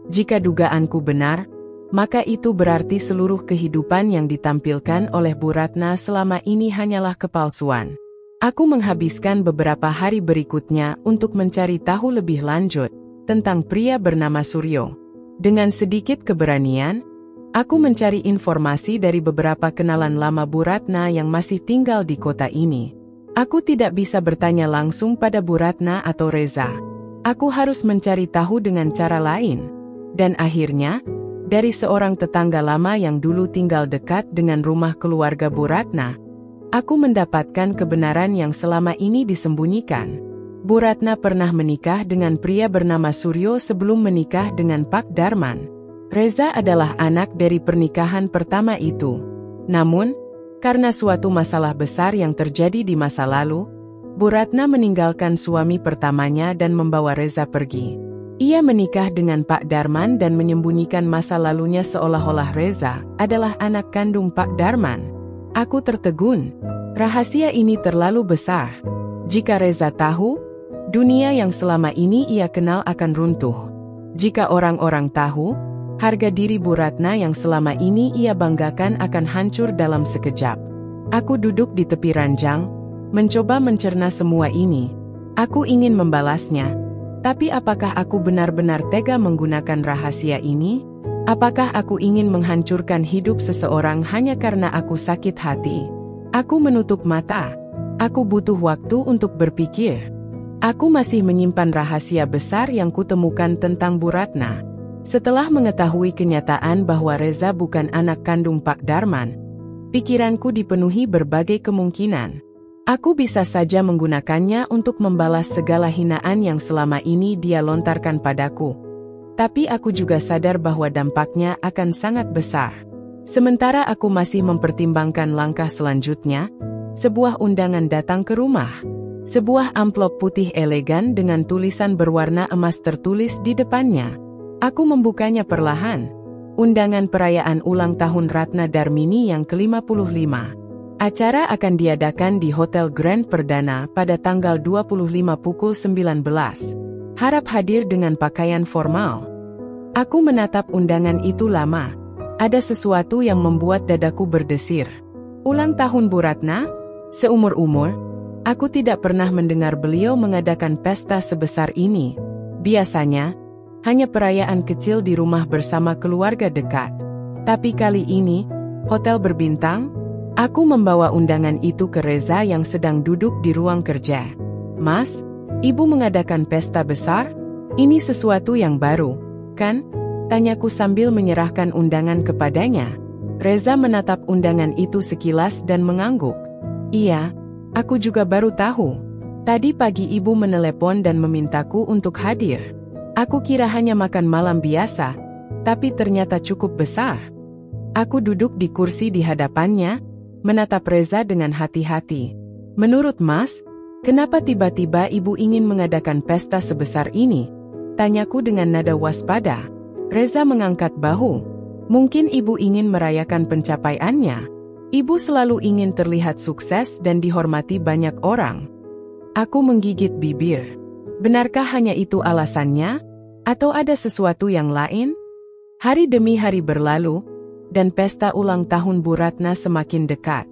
Jika dugaanku benar, maka itu berarti seluruh kehidupan yang ditampilkan oleh Bu Ratna selama ini hanyalah kepalsuan. Aku menghabiskan beberapa hari berikutnya untuk mencari tahu lebih lanjut tentang pria bernama Suryo. Dengan sedikit keberanian, aku mencari informasi dari beberapa kenalan lama Bu Ratna yang masih tinggal di kota ini. Aku tidak bisa bertanya langsung pada Bu Ratna atau Reza. Aku harus mencari tahu dengan cara lain. Dan akhirnya, dari seorang tetangga lama yang dulu tinggal dekat dengan rumah keluarga Bu Ratna, aku mendapatkan kebenaran yang selama ini disembunyikan. Bu Ratna pernah menikah dengan pria bernama Suryo sebelum menikah dengan Pak Darman. Reza adalah anak dari pernikahan pertama itu. Namun, karena suatu masalah besar yang terjadi di masa lalu, Bu Ratna meninggalkan suami pertamanya dan membawa Reza pergi. Ia menikah dengan Pak Darman dan menyembunyikan masa lalunya seolah-olah Reza adalah anak kandung Pak Darman. Aku tertegun. Rahasia ini terlalu besar. Jika Reza tahu, dunia yang selama ini ia kenal akan runtuh. Jika orang-orang tahu, harga diri Bu Ratna yang selama ini ia banggakan akan hancur dalam sekejap. Aku duduk di tepi ranjang, mencoba mencerna semua ini. Aku ingin membalasnya, tapi apakah aku benar-benar tega menggunakan rahasia ini? Apakah aku ingin menghancurkan hidup seseorang hanya karena aku sakit hati? Aku menutup mata. Aku butuh waktu untuk berpikir. Aku masih menyimpan rahasia besar yang kutemukan tentang Bu Ratna. Setelah mengetahui kenyataan bahwa Reza bukan anak kandung Pak Darman, pikiranku dipenuhi berbagai kemungkinan. Aku bisa saja menggunakannya untuk membalas segala hinaan yang selama ini dia lontarkan padaku. Tapi aku juga sadar bahwa dampaknya akan sangat besar. Sementara aku masih mempertimbangkan langkah selanjutnya, sebuah undangan datang ke rumah. Sebuah amplop putih elegan dengan tulisan berwarna emas tertulis di depannya. Aku membukanya perlahan. Undangan perayaan ulang tahun Ratna Darmini yang ke-55. Acara akan diadakan di Hotel Grand Perdana pada tanggal 25 pukul 19. Harap hadir dengan pakaian formal. Aku menatap undangan itu lama. Ada sesuatu yang membuat dadaku berdesir. Ulang tahun Bu Ratna? Seumur-umur, aku tidak pernah mendengar beliau mengadakan pesta sebesar ini. Biasanya, hanya perayaan kecil di rumah bersama keluarga dekat. Tapi kali ini, hotel berbintang. Aku membawa undangan itu ke Reza yang sedang duduk di ruang kerja. "Mas, Ibu mengadakan pesta besar? Ini sesuatu yang baru, kan?" Tanyaku sambil menyerahkan undangan kepadanya. Reza menatap undangan itu sekilas dan mengangguk. "Iya, aku juga baru tahu. Tadi pagi Ibu menelepon dan memintaku untuk hadir. Aku kira hanya makan malam biasa, tapi ternyata cukup besar." Aku duduk di kursi di hadapannya, menatap Reza dengan hati-hati. Menurut Mas, kenapa tiba-tiba ibu ingin mengadakan pesta sebesar ini? Tanyaku dengan nada waspada. Reza mengangkat bahu. Mungkin ibu ingin merayakan pencapaiannya. Ibu selalu ingin terlihat sukses dan dihormati banyak orang. Aku menggigit bibir. Benarkah hanya itu alasannya? Atau ada sesuatu yang lain? Hari demi hari berlalu, dan pesta ulang tahun Bu Ratna semakin dekat.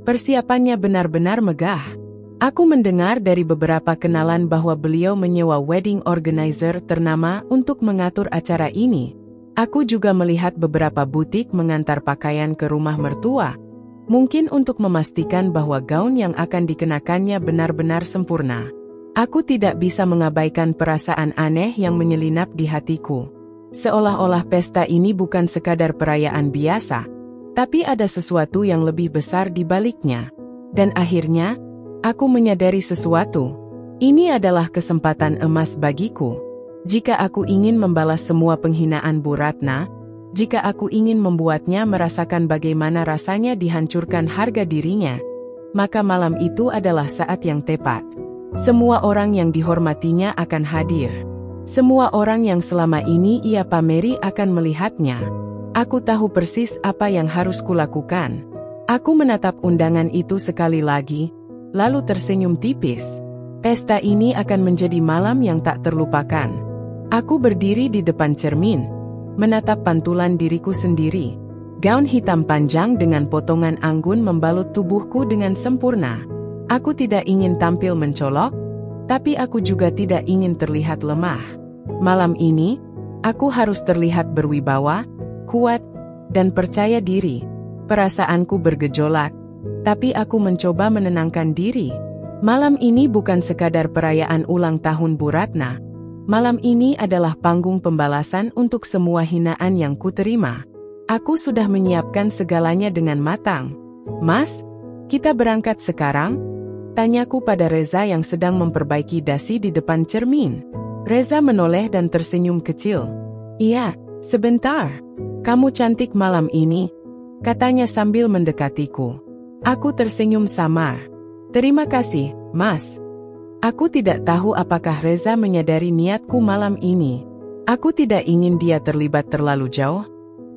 Persiapannya benar-benar megah. Aku mendengar dari beberapa kenalan bahwa beliau menyewa wedding organizer ternama untuk mengatur acara ini. Aku juga melihat beberapa butik mengantar pakaian ke rumah mertua. Mungkin untuk memastikan bahwa gaun yang akan dikenakannya benar-benar sempurna. Aku tidak bisa mengabaikan perasaan aneh yang menyelinap di hatiku. Seolah-olah pesta ini bukan sekadar perayaan biasa, tapi ada sesuatu yang lebih besar di baliknya. Dan akhirnya, aku menyadari sesuatu. Ini adalah kesempatan emas bagiku. Jika aku ingin membalas semua penghinaan Bu Ratna, jika aku ingin membuatnya merasakan bagaimana rasanya dihancurkan harga dirinya, maka malam itu adalah saat yang tepat. Semua orang yang dihormatinya akan hadir. Semua orang yang selama ini ia pameri akan melihatnya. Aku tahu persis apa yang harus kulakukan. Aku menatap undangan itu sekali lagi, lalu tersenyum tipis. Pesta ini akan menjadi malam yang tak terlupakan. Aku berdiri di depan cermin, menatap pantulan diriku sendiri. Gaun hitam panjang dengan potongan anggun membalut tubuhku dengan sempurna. Aku tidak ingin tampil mencolok, tapi aku juga tidak ingin terlihat lemah. Malam ini, aku harus terlihat berwibawa, kuat, dan percaya diri. Perasaanku bergejolak, tapi aku mencoba menenangkan diri. Malam ini bukan sekadar perayaan ulang tahun Bu Ratna. Malam ini adalah panggung pembalasan untuk semua hinaan yang kuterima. Aku sudah menyiapkan segalanya dengan matang. Mas, kita berangkat sekarang? Tanyaku pada Reza yang sedang memperbaiki dasi di depan cermin. Reza menoleh dan tersenyum kecil. Iya, sebentar. Kamu cantik malam ini, katanya sambil mendekatiku. Aku tersenyum samar. Terima kasih, Mas. Aku tidak tahu apakah Reza menyadari niatku malam ini. Aku tidak ingin dia terlibat terlalu jauh,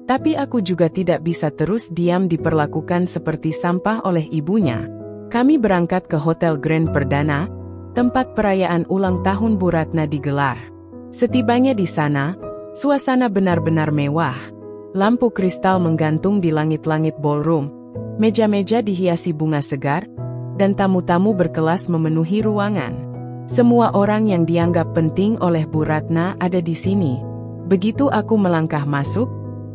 tapi aku juga tidak bisa terus diam diperlakukan seperti sampah oleh ibunya. Kami berangkat ke Hotel Grand Perdana, tempat perayaan ulang tahun Bu Ratna digelar. Setibanya di sana, suasana benar-benar mewah. Lampu kristal menggantung di langit-langit ballroom, meja-meja dihiasi bunga segar, dan tamu-tamu berkelas memenuhi ruangan. Semua orang yang dianggap penting oleh Bu Ratna ada di sini. Begitu aku melangkah masuk,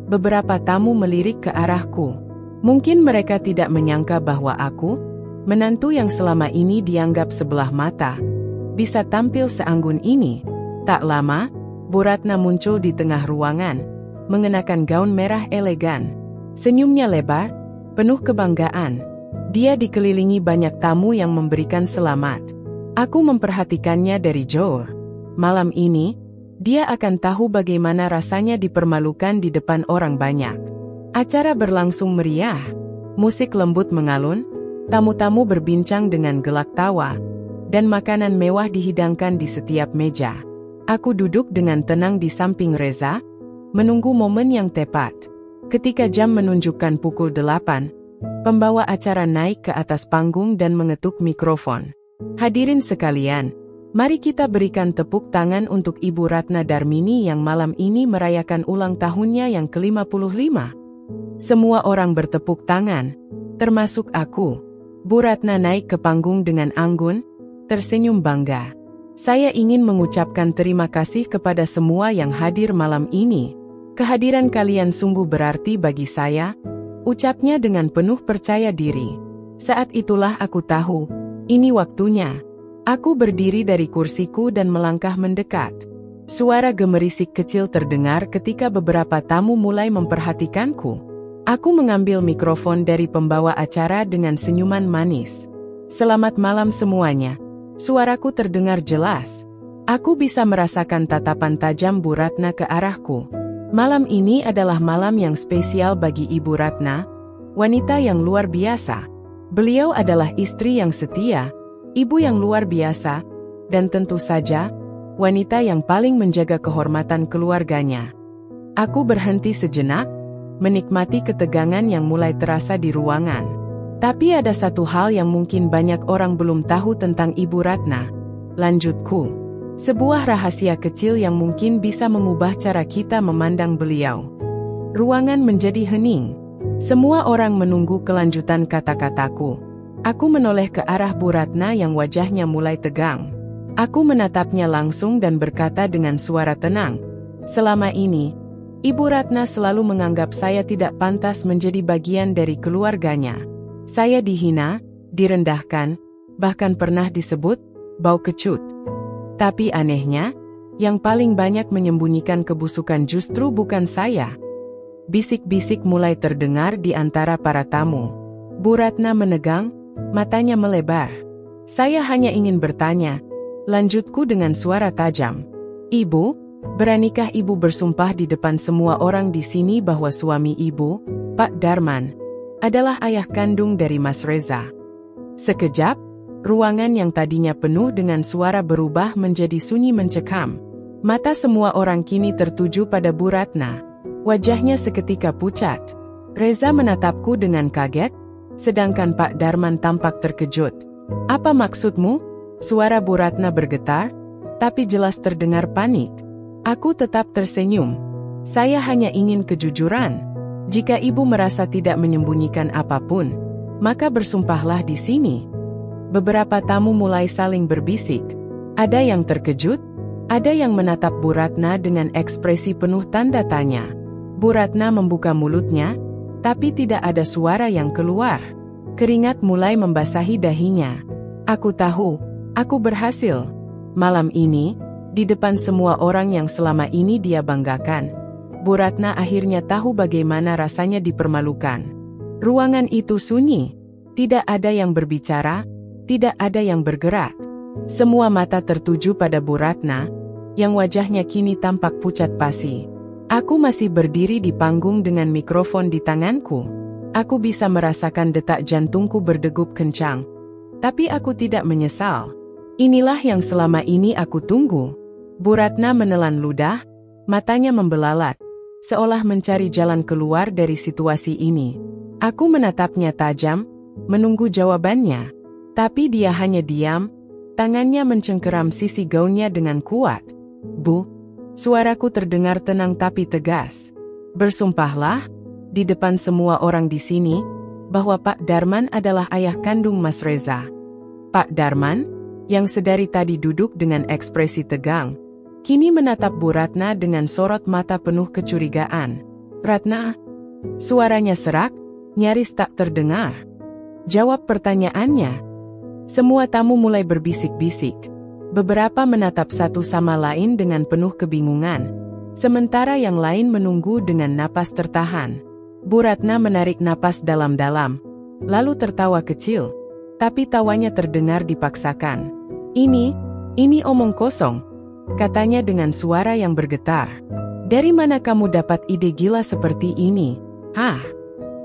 beberapa tamu melirik ke arahku. Mungkin mereka tidak menyangka bahwa aku, menantu yang selama ini dianggap sebelah mata, bisa tampil seanggun ini. Tak lama, Bu Ratna muncul di tengah ruangan, mengenakan gaun merah elegan. Senyumnya lebar, penuh kebanggaan. Dia dikelilingi banyak tamu yang memberikan selamat. Aku memperhatikannya dari jauh. Malam ini, dia akan tahu bagaimana rasanya dipermalukan di depan orang banyak. Acara berlangsung meriah. Musik lembut mengalun, tamu-tamu berbincang dengan gelak tawa, dan makanan mewah dihidangkan di setiap meja. Aku duduk dengan tenang di samping Reza, menunggu momen yang tepat. Ketika jam menunjukkan pukul 8, pembawa acara naik ke atas panggung dan mengetuk mikrofon. Hadirin sekalian, mari kita berikan tepuk tangan untuk Ibu Ratna Darmini yang malam ini merayakan ulang tahunnya yang ke-55. Semua orang bertepuk tangan, termasuk aku. Bu Ratna naik ke panggung dengan anggun, tersenyum bangga. Saya ingin mengucapkan terima kasih kepada semua yang hadir malam ini. Kehadiran kalian sungguh berarti bagi saya, ucapnya dengan penuh percaya diri. Saat itulah aku tahu, ini waktunya. Aku berdiri dari kursiku dan melangkah mendekat. Suara gemerisik kecil terdengar ketika beberapa tamu mulai memperhatikanku. Aku mengambil mikrofon dari pembawa acara dengan senyuman manis. Selamat malam semuanya. Suaraku terdengar jelas. Aku bisa merasakan tatapan tajam Bu Ratna ke arahku. Malam ini adalah malam yang spesial bagi Ibu Ratna, wanita yang luar biasa. Beliau adalah istri yang setia, ibu yang luar biasa, dan tentu saja, wanita yang paling menjaga kehormatan keluarganya. Aku berhenti sejenak, menikmati ketegangan yang mulai terasa di ruangan. Tapi ada satu hal yang mungkin banyak orang belum tahu tentang Ibu Ratna. Lanjutku. Sebuah rahasia kecil yang mungkin bisa mengubah cara kita memandang beliau. Ruangan menjadi hening. Semua orang menunggu kelanjutan kata-kataku. Aku menoleh ke arah Bu Ratna yang wajahnya mulai tegang. Aku menatapnya langsung dan berkata dengan suara tenang. Selama ini, Ibu Ratna selalu menganggap saya tidak pantas menjadi bagian dari keluarganya. Saya dihina, direndahkan, bahkan pernah disebut bau kecut. Tapi anehnya, yang paling banyak menyembunyikan kebusukan justru bukan saya. Bisik-bisik mulai terdengar di antara para tamu. Bu Ratna menegang, matanya melebar. Saya hanya ingin bertanya, lanjutku dengan suara tajam. Ibu, beranikah Ibu bersumpah di depan semua orang di sini bahwa suami Ibu, Pak Darman, adalah ayah kandung dari Mas Reza? Sekejap, ruangan yang tadinya penuh dengan suara berubah menjadi sunyi mencekam. Mata semua orang kini tertuju pada Bu Ratna. Wajahnya seketika pucat. Reza menatapku dengan kaget, sedangkan Pak Darman tampak terkejut. Apa maksudmu? Suara Bu Ratna bergetar, tapi jelas terdengar panik. Aku tetap tersenyum. Saya hanya ingin kejujuran. Jika Ibu merasa tidak menyembunyikan apapun, maka bersumpahlah di sini. Beberapa tamu mulai saling berbisik. Ada yang terkejut, ada yang menatap Bu Ratna dengan ekspresi penuh tanda tanya. Bu Ratna membuka mulutnya, tapi tidak ada suara yang keluar. Keringat mulai membasahi dahinya. Aku tahu, aku berhasil. Malam ini, di depan semua orang yang selama ini dia banggakan, Bu Ratna akhirnya tahu bagaimana rasanya dipermalukan. Ruangan itu sunyi. Tidak ada yang berbicara, tidak ada yang bergerak. Semua mata tertuju pada Bu Ratna, yang wajahnya kini tampak pucat pasi. Aku masih berdiri di panggung dengan mikrofon di tanganku. Aku bisa merasakan detak jantungku berdegup kencang. Tapi aku tidak menyesal. Inilah yang selama ini aku tunggu. Bu Ratna menelan ludah, matanya membelalat, seolah mencari jalan keluar dari situasi ini. Aku menatapnya tajam, menunggu jawabannya. Tapi dia hanya diam, tangannya mencengkeram sisi gaunnya dengan kuat. Bu, suaraku terdengar tenang tapi tegas. Bersumpahlah, di depan semua orang di sini, bahwa Pak Darman adalah ayah kandung Mas Reza. Pak Darman, yang sedari tadi duduk dengan ekspresi tegang, kini menatap Bu Ratna dengan sorot mata penuh kecurigaan. Ratna, suaranya serak, nyaris tak terdengar. Jawab pertanyaannya. Semua tamu mulai berbisik-bisik. Beberapa menatap satu sama lain dengan penuh kebingungan, sementara yang lain menunggu dengan napas tertahan. Bu Ratna menarik napas dalam-dalam, lalu tertawa kecil, tapi tawanya terdengar dipaksakan. Ini omong kosong, katanya dengan suara yang bergetar. Dari mana kamu dapat ide gila seperti ini? Hah?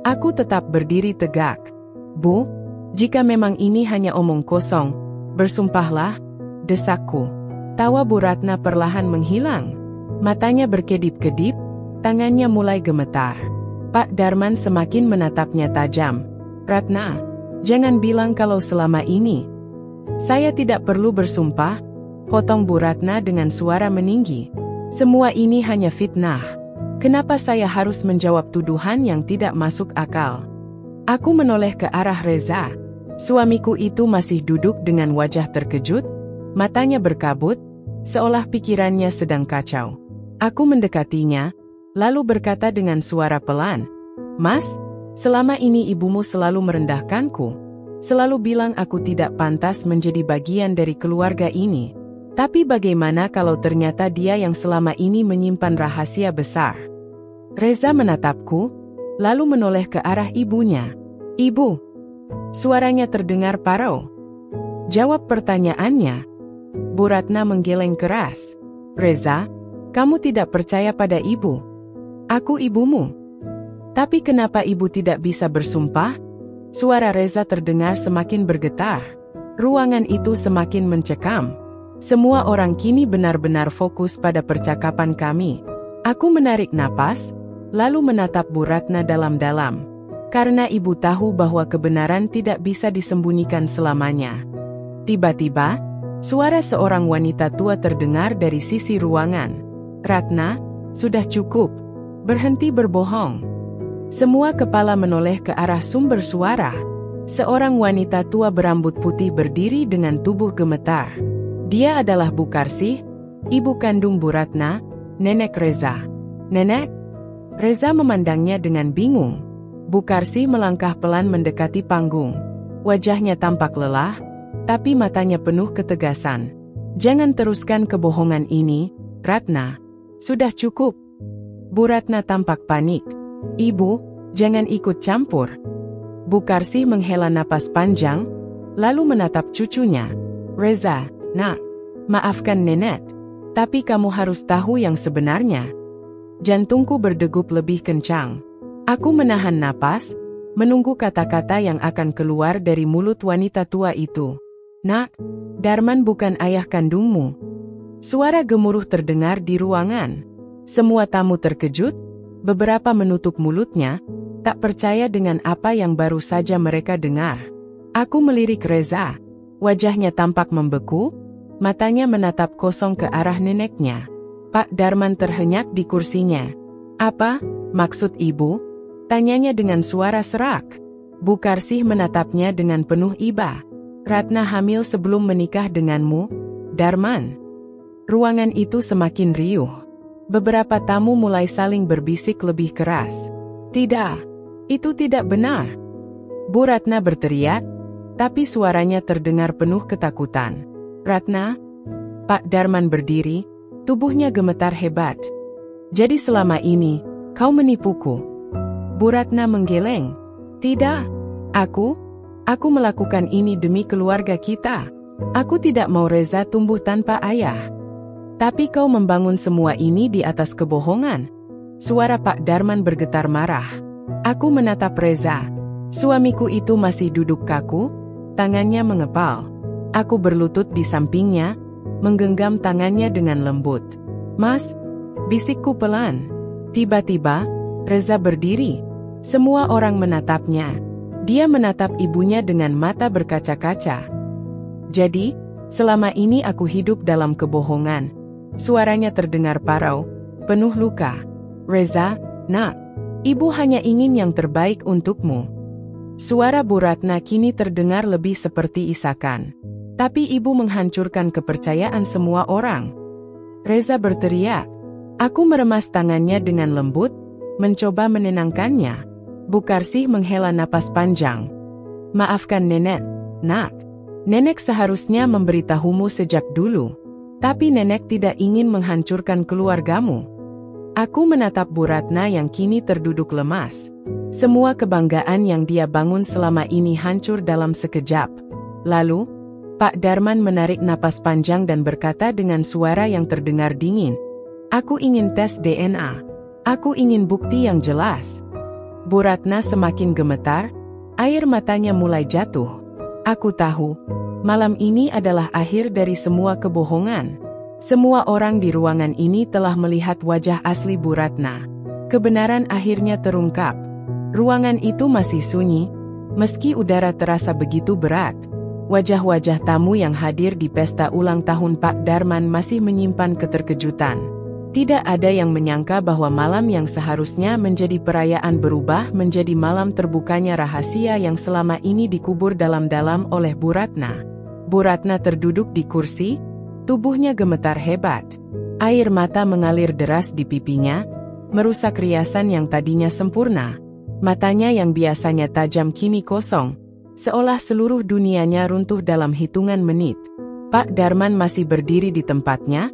Aku tetap berdiri tegak. Bu, jika memang ini hanya omong kosong, bersumpahlah, desakku. Tawa Bu Ratna perlahan menghilang. Matanya berkedip-kedip, tangannya mulai gemetar. Pak Darman semakin menatapnya tajam. Ratna, jangan bilang kalau selama ini saya tidak perlu bersumpah, potong Bu Ratna dengan suara meninggi. Semua ini hanya fitnah. Kenapa saya harus menjawab tuduhan yang tidak masuk akal? Aku menoleh ke arah Reza. Suamiku itu masih duduk dengan wajah terkejut, matanya berkabut, seolah pikirannya sedang kacau. Aku mendekatinya, lalu berkata dengan suara pelan, Mas, selama ini ibumu selalu merendahkanku, selalu bilang aku tidak pantas menjadi bagian dari keluarga ini. Tapi bagaimana kalau ternyata dia yang selama ini menyimpan rahasia besar? Reza menatapku, lalu menoleh ke arah ibunya. Ibu, suaranya terdengar parau. Jawab pertanyaannya. Bu Ratna menggeleng keras. Reza, kamu tidak percaya pada ibu. Aku ibumu. Tapi kenapa ibu tidak bisa bersumpah? Suara Reza terdengar semakin bergetar. Ruangan itu semakin mencekam. Semua orang kini benar-benar fokus pada percakapan kami. Aku menarik napas, lalu menatap Bu Ratna dalam-dalam. Karena ibu tahu bahwa kebenaran tidak bisa disembunyikan selamanya. Tiba-tiba, suara seorang wanita tua terdengar dari sisi ruangan. Ratna, sudah cukup. Berhenti berbohong. Semua kepala menoleh ke arah sumber suara. Seorang wanita tua berambut putih berdiri dengan tubuh gemetar. Dia adalah Bu Karsih, ibu kandung Bu Ratna, nenek Reza. Nenek? Reza memandangnya dengan bingung. Bu Karsih melangkah pelan mendekati panggung. Wajahnya tampak lelah, tapi matanya penuh ketegasan. Jangan teruskan kebohongan ini, Ratna. Sudah cukup. Bu Ratna tampak panik. Ibu, jangan ikut campur. Bu Karsih menghela napas panjang, lalu menatap cucunya. Reza, nak, maafkan nenek, tapi kamu harus tahu yang sebenarnya. Jantungku berdegup lebih kencang. Aku menahan napas, menunggu kata-kata yang akan keluar dari mulut wanita tua itu. Nak, Darman bukan ayah kandungmu. Suara gemuruh terdengar di ruangan. Semua tamu terkejut, beberapa menutup mulutnya, tak percaya dengan apa yang baru saja mereka dengar. Aku melirik Reza. Wajahnya tampak membeku, matanya menatap kosong ke arah neneknya. Pak Darman terhenyak di kursinya. Apa maksud ibu? Tanyanya dengan suara serak. Bu Karsih menatapnya dengan penuh iba. Ratna hamil sebelum menikah denganmu, Darman. Ruangan itu semakin riuh. Beberapa tamu mulai saling berbisik lebih keras. Tidak, itu tidak benar. Bu Ratna berteriak, tapi suaranya terdengar penuh ketakutan. Ratna? Pak Darman berdiri, tubuhnya gemetar hebat. Jadi selama ini, kau menipuku? Bu Ratna menggeleng. Tidak, aku melakukan ini demi keluarga kita. Aku tidak mau Reza tumbuh tanpa ayah. Tapi kau membangun semua ini di atas kebohongan. Suara Pak Darman bergetar marah. Aku menatap Reza. Suamiku itu masih duduk kaku, tangannya mengepal. Aku berlutut di sampingnya, menggenggam tangannya dengan lembut. Mas, bisikku pelan. Tiba-tiba, Reza berdiri. Semua orang menatapnya. Dia menatap ibunya dengan mata berkaca-kaca. Jadi, selama ini aku hidup dalam kebohongan. Suaranya terdengar parau, penuh luka. Reza, nak, ibu hanya ingin yang terbaik untukmu. Suara Bu Ratna kini terdengar lebih seperti isakan. Tapi ibu menghancurkan kepercayaan semua orang. Reza berteriak. Aku meremas tangannya dengan lembut, mencoba menenangkannya. Bu Karsih menghela napas panjang. Maafkan nenek, nak. Nenek seharusnya memberitahumu sejak dulu. Tapi nenek tidak ingin menghancurkan keluargamu. Aku menatap Bu Ratna yang kini terduduk lemas. Semua kebanggaan yang dia bangun selama ini hancur dalam sekejap. Lalu, Pak Darman menarik napas panjang dan berkata dengan suara yang terdengar dingin. Aku ingin tes DNA. Aku ingin bukti yang jelas. Bu Ratna semakin gemetar, air matanya mulai jatuh. Aku tahu, malam ini adalah akhir dari semua kebohongan. Semua orang di ruangan ini telah melihat wajah asli Bu Ratna. Kebenaran akhirnya terungkap. Ruangan itu masih sunyi, meski udara terasa begitu berat. Wajah-wajah tamu yang hadir di pesta ulang tahun Pak Darman masih menyimpan keterkejutan. Tidak ada yang menyangka bahwa malam yang seharusnya menjadi perayaan berubah menjadi malam terbukanya rahasia yang selama ini dikubur dalam-dalam oleh Bu Ratna. Bu Ratna terduduk di kursi, tubuhnya gemetar hebat. Air mata mengalir deras di pipinya, merusak riasan yang tadinya sempurna. Matanya yang biasanya tajam kini kosong, seolah seluruh dunianya runtuh dalam hitungan menit. Pak Darman masih berdiri di tempatnya,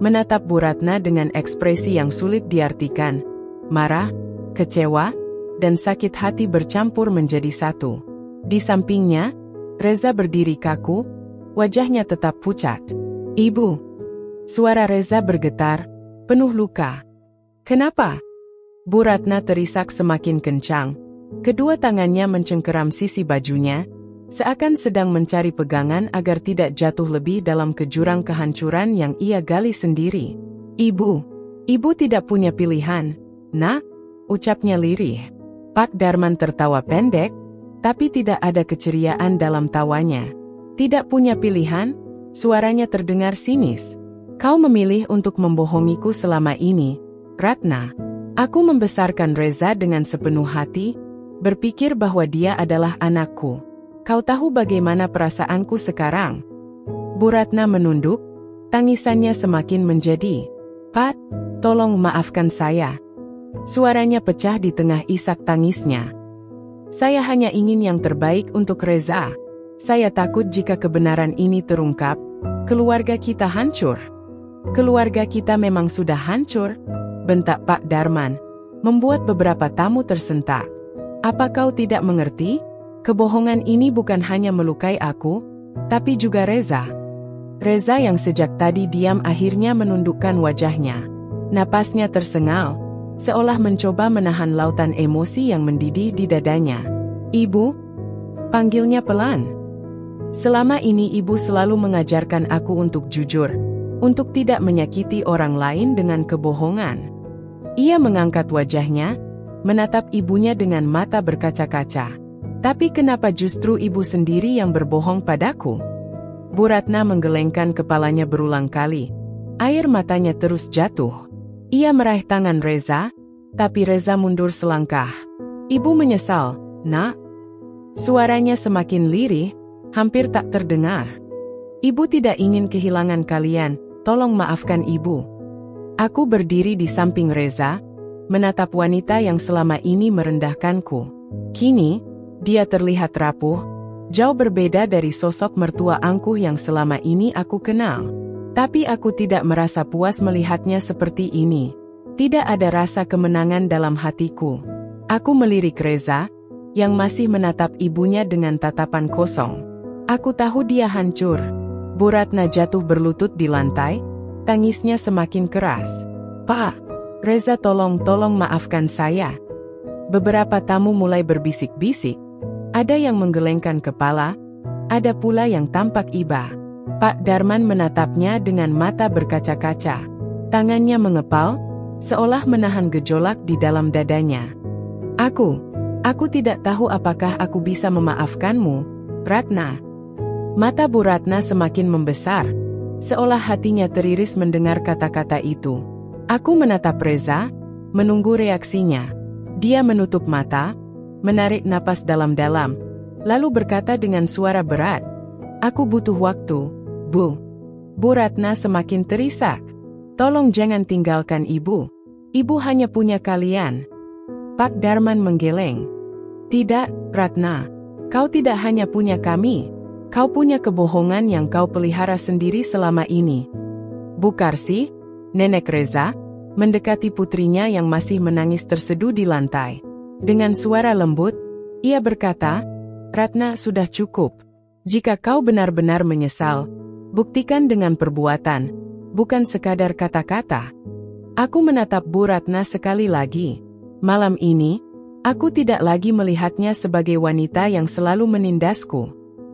menatap Bu Ratna dengan ekspresi yang sulit diartikan. Marah, kecewa, dan sakit hati bercampur menjadi satu. Di sampingnya, Reza berdiri kaku, wajahnya tetap pucat. Ibu. Suara Reza bergetar, penuh luka. Kenapa? Bu Ratna terisak semakin kencang. Kedua tangannya mencengkeram sisi bajunya, seakan sedang mencari pegangan agar tidak jatuh lebih dalam ke jurang kehancuran yang ia gali sendiri. Ibu tidak punya pilihan, nak, ucapnya lirih. Pak Darman tertawa pendek, tapi tidak ada keceriaan dalam tawanya. Tidak punya pilihan? Suaranya terdengar sinis. Kau memilih untuk membohongiku selama ini, Ratna. Aku membesarkan Reza dengan sepenuh hati, berpikir bahwa dia adalah anakku. Kau tahu bagaimana perasaanku sekarang? Bu Ratna menunduk, tangisannya semakin menjadi. Pak, tolong maafkan saya. Suaranya pecah di tengah isak tangisnya. Saya hanya ingin yang terbaik untuk Reza. Saya takut jika kebenaran ini terungkap, keluarga kita hancur. Keluarga kita memang sudah hancur, bentak Pak Darman, membuat beberapa tamu tersentak. Apa kau tidak mengerti? Kebohongan ini bukan hanya melukai aku, tapi juga Reza. Reza yang sejak tadi diam akhirnya menundukkan wajahnya. Napasnya tersengal, seolah mencoba menahan lautan emosi yang mendidih di dadanya. Ibu, panggilnya pelan. Selama ini ibu selalu mengajarkan aku untuk jujur, untuk tidak menyakiti orang lain dengan kebohongan. Ia mengangkat wajahnya, menatap ibunya dengan mata berkaca-kaca. Tapi kenapa justru ibu sendiri yang berbohong padaku? Bu Ratna menggelengkan kepalanya berulang kali. Air matanya terus jatuh. Ia meraih tangan Reza, tapi Reza mundur selangkah. Ibu menyesal, nak. Suaranya semakin lirih, hampir tak terdengar. Ibu tidak ingin kehilangan kalian, tolong maafkan ibu. Aku berdiri di samping Reza, menatap wanita yang selama ini merendahkanku. Kini, dia terlihat rapuh, jauh berbeda dari sosok mertua angkuh yang selama ini aku kenal. Tapi aku tidak merasa puas melihatnya seperti ini. Tidak ada rasa kemenangan dalam hatiku. Aku melirik Reza, yang masih menatap ibunya dengan tatapan kosong. Aku tahu dia hancur. Bu Ratna jatuh berlutut di lantai, tangisnya semakin keras. Pak, Reza tolong maafkan saya. Beberapa tamu mulai berbisik-bisik. Ada yang menggelengkan kepala, ada pula yang tampak iba. Pak Darman menatapnya dengan mata berkaca-kaca. Tangannya mengepal, seolah menahan gejolak di dalam dadanya. Aku tidak tahu apakah aku bisa memaafkanmu, Ratna. Mata Bu Ratna semakin membesar, seolah hatinya teriris mendengar kata-kata itu. Aku menatap Reza, menunggu reaksinya. Dia menutup mata, menarik napas dalam-dalam, lalu berkata dengan suara berat, "Aku butuh waktu, Bu." Bu Ratna semakin terisak. "Tolong jangan tinggalkan ibu. Ibu hanya punya kalian." Pak Darman menggeleng. "Tidak, Ratna. Kau tidak hanya punya kami. Kau punya kebohongan yang kau pelihara sendiri selama ini." Bu Karsi, nenek Reza, mendekati putrinya yang masih menangis terseduh di lantai. Dengan suara lembut, ia berkata, "Ratna, sudah cukup. Jika kau benar-benar menyesal, buktikan dengan perbuatan, bukan sekadar kata-kata." Aku menatap Bu Ratna sekali lagi. Malam ini, aku tidak lagi melihatnya sebagai wanita yang selalu menindasku.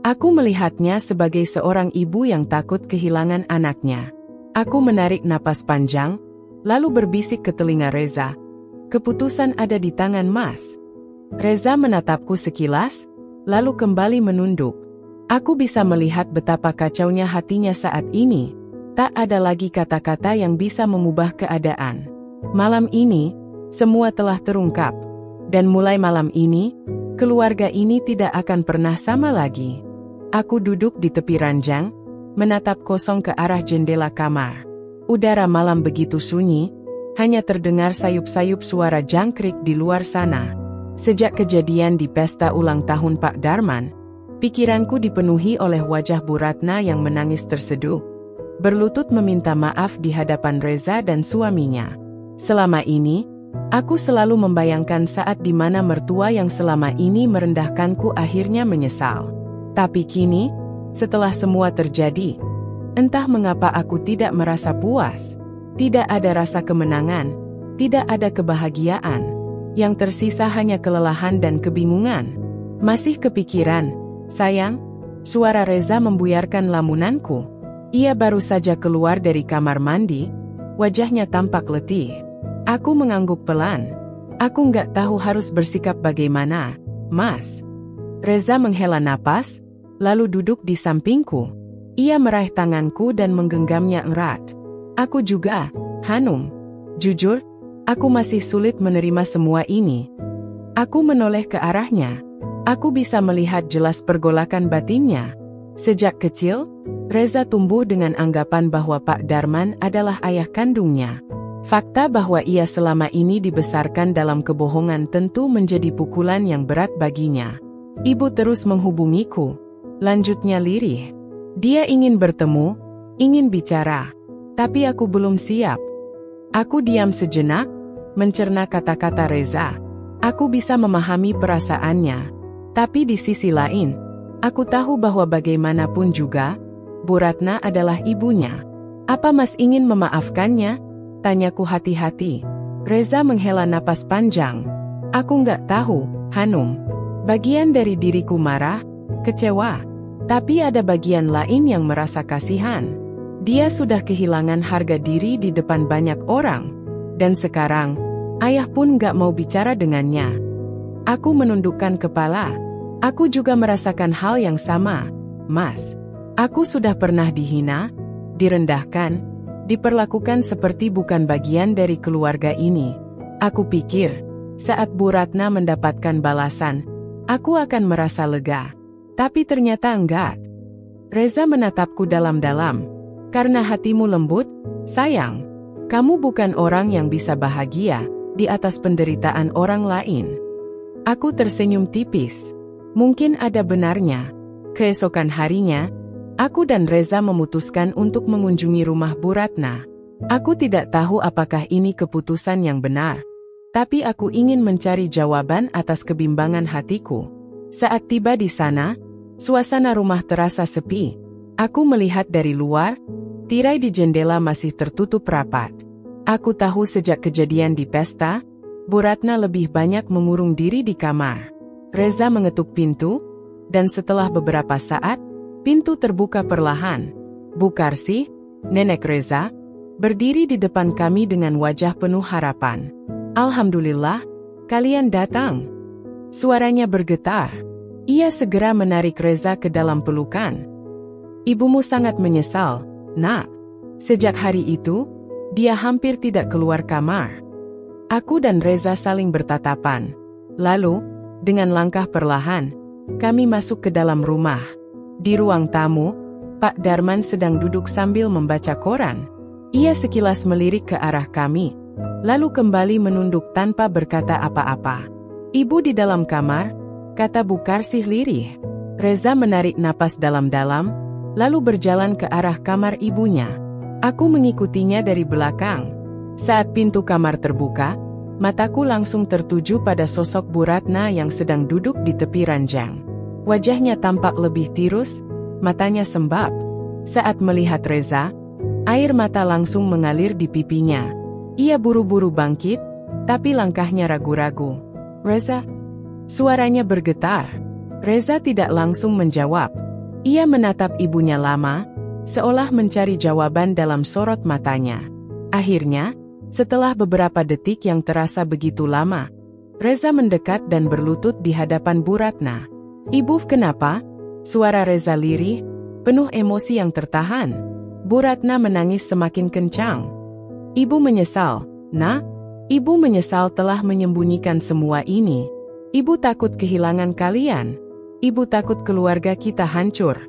Aku melihatnya sebagai seorang ibu yang takut kehilangan anaknya. Aku menarik napas panjang, lalu berbisik ke telinga Reza, "Keputusan ada di tangan Mas." Reza menatapku sekilas, lalu kembali menunduk. Aku bisa melihat betapa kacaunya hatinya saat ini. Tak ada lagi kata-kata yang bisa mengubah keadaan. Malam ini, semua telah terungkap. Dan mulai malam ini, keluarga ini tidak akan pernah sama lagi. Aku duduk di tepi ranjang, menatap kosong ke arah jendela kamar. Udara malam begitu sunyi, hanya terdengar sayup-sayup suara jangkrik di luar sana. Sejak kejadian di pesta ulang tahun Pak Darman, pikiranku dipenuhi oleh wajah Bu Ratna yang menangis terseduh, berlutut meminta maaf di hadapan Reza dan suaminya. Selama ini, aku selalu membayangkan saat di mana mertua yang selama ini merendahkanku akhirnya menyesal. Tapi kini, setelah semua terjadi, entah mengapa aku tidak merasa puas. Tidak ada rasa kemenangan, Tidak ada kebahagiaan. Yang tersisa hanya kelelahan dan kebingungan. Masih kepikiran, sayang? Suara Reza membuyarkan lamunanku. Ia baru saja keluar dari kamar mandi, wajahnya tampak letih. Aku mengangguk pelan. Aku nggak tahu harus bersikap bagaimana, Mas. Reza menghela napas, lalu duduk di sampingku. Ia meraih tanganku dan menggenggamnya erat. Aku juga, Hanum. Jujur, aku masih sulit menerima semua ini. Aku menoleh ke arahnya. Aku bisa melihat jelas pergolakan batinnya. Sejak kecil, Reza tumbuh dengan anggapan bahwa Pak Darman adalah ayah kandungnya. Fakta bahwa ia selama ini dibesarkan dalam kebohongan tentu menjadi pukulan yang berat baginya. Ibu terus menghubungiku. Lanjutnya lirih. Dia ingin bertemu, ingin bicara. Tapi aku belum siap. Aku diam sejenak, mencerna kata-kata Reza. Aku bisa memahami perasaannya. Tapi di sisi lain, aku tahu bahwa bagaimanapun juga, Bu Ratna adalah ibunya. Apa Mas ingin memaafkannya? Tanyaku hati-hati. Reza menghela napas panjang. Aku nggak tahu, Hanum. Bagian dari diriku marah, kecewa. Tapi ada bagian lain yang merasa kasihan. Dia sudah kehilangan harga diri di depan banyak orang. Dan sekarang, ayah pun nggak mau bicara dengannya. Aku menundukkan kepala. Aku juga merasakan hal yang sama, Mas. Aku sudah pernah dihina, direndahkan, diperlakukan seperti bukan bagian dari keluarga ini. Aku pikir, saat Bu Ratna mendapatkan balasan, aku akan merasa lega. Tapi ternyata enggak. Reza menatapku dalam-dalam. Karena hatimu lembut, sayang. Kamu bukan orang yang bisa bahagia di atas penderitaan orang lain. Aku tersenyum tipis. Mungkin ada benarnya. Keesokan harinya, aku dan Reza memutuskan untuk mengunjungi rumah Bu Ratna. Aku tidak tahu apakah ini keputusan yang benar. Tapi aku ingin mencari jawaban atas kebimbangan hatiku. Saat tiba di sana, suasana rumah terasa sepi. Aku melihat dari luar, tirai di jendela masih tertutup rapat. Aku tahu sejak kejadian di pesta, Bu Ratna lebih banyak mengurung diri di kamar. Reza mengetuk pintu, dan setelah beberapa saat, pintu terbuka perlahan. Bu Karsih, nenek Reza, berdiri di depan kami dengan wajah penuh harapan. Alhamdulillah, kalian datang. Suaranya bergetar. Ia segera menarik Reza ke dalam pelukan. Ibumu sangat menyesal, Nak. Sejak hari itu, dia hampir tidak keluar kamar. Aku dan Reza saling bertatapan. Lalu, dengan langkah perlahan, kami masuk ke dalam rumah. Di ruang tamu, Pak Darman sedang duduk sambil membaca koran. Ia sekilas melirik ke arah kami, lalu kembali menunduk tanpa berkata apa-apa. Ibu di dalam kamar, kata Bu Karsih lirih. Reza menarik napas dalam-dalam, lalu berjalan ke arah kamar ibunya. Aku mengikutinya dari belakang. Saat pintu kamar terbuka, mataku langsung tertuju pada sosok Bu Ratna yang sedang duduk di tepi ranjang. Wajahnya tampak lebih tirus, matanya sembab. Saat melihat Reza, air mata langsung mengalir di pipinya. Ia buru-buru bangkit, tapi langkahnya ragu-ragu. Reza? Suaranya bergetar. Reza tidak langsung menjawab. Ia menatap ibunya lama, seolah mencari jawaban dalam sorot matanya. Akhirnya, setelah beberapa detik yang terasa begitu lama, Reza mendekat dan berlutut di hadapan Bu Ratna. Ibu, kenapa? Suara Reza lirih, penuh emosi yang tertahan. Bu Ratna menangis semakin kencang. Ibu menyesal, Nak. Ibu menyesal telah menyembunyikan semua ini. Ibu takut kehilangan kalian. Ibu takut keluarga kita hancur.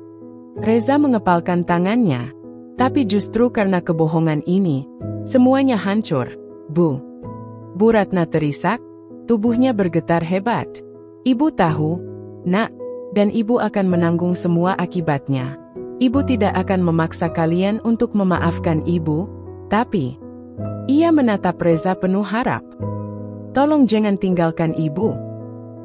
Reza mengepalkan tangannya. Tapi justru karena kebohongan ini, semuanya hancur, Bu. Bu Ratna terisak, tubuhnya bergetar hebat. Ibu tahu, Nak, dan ibu akan menanggung semua akibatnya. Ibu tidak akan memaksa kalian untuk memaafkan ibu, tapi... Ia menatap Reza penuh harap. Tolong jangan tinggalkan ibu.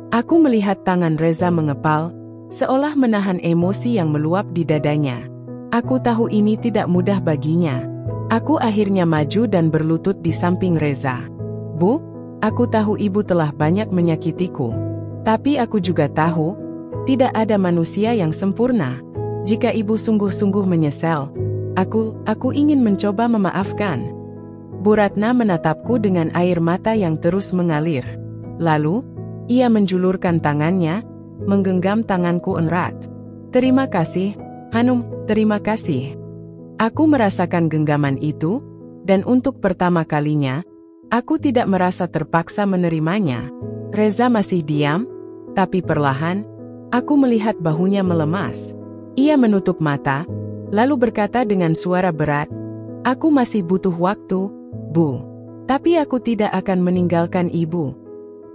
Aku melihat tangan Reza mengepal, seolah menahan emosi yang meluap di dadanya. Aku tahu ini tidak mudah baginya. Aku akhirnya maju dan berlutut di samping Reza. Bu, aku tahu ibu telah banyak menyakitiku. Tapi aku juga tahu, tidak ada manusia yang sempurna. Jika ibu sungguh-sungguh menyesal, aku ingin mencoba memaafkan. Bu Ratna menatapku dengan air mata yang terus mengalir. Lalu, ia menjulurkan tangannya, menggenggam tanganku erat. Terima kasih, Hanum, terima kasih. Aku merasakan genggaman itu, dan untuk pertama kalinya, aku tidak merasa terpaksa menerimanya. Reza masih diam, tapi perlahan, aku melihat bahunya melemas. Ia menutup mata, lalu berkata dengan suara berat, "Aku masih butuh waktu, Bu. Tapi aku tidak akan meninggalkan ibu."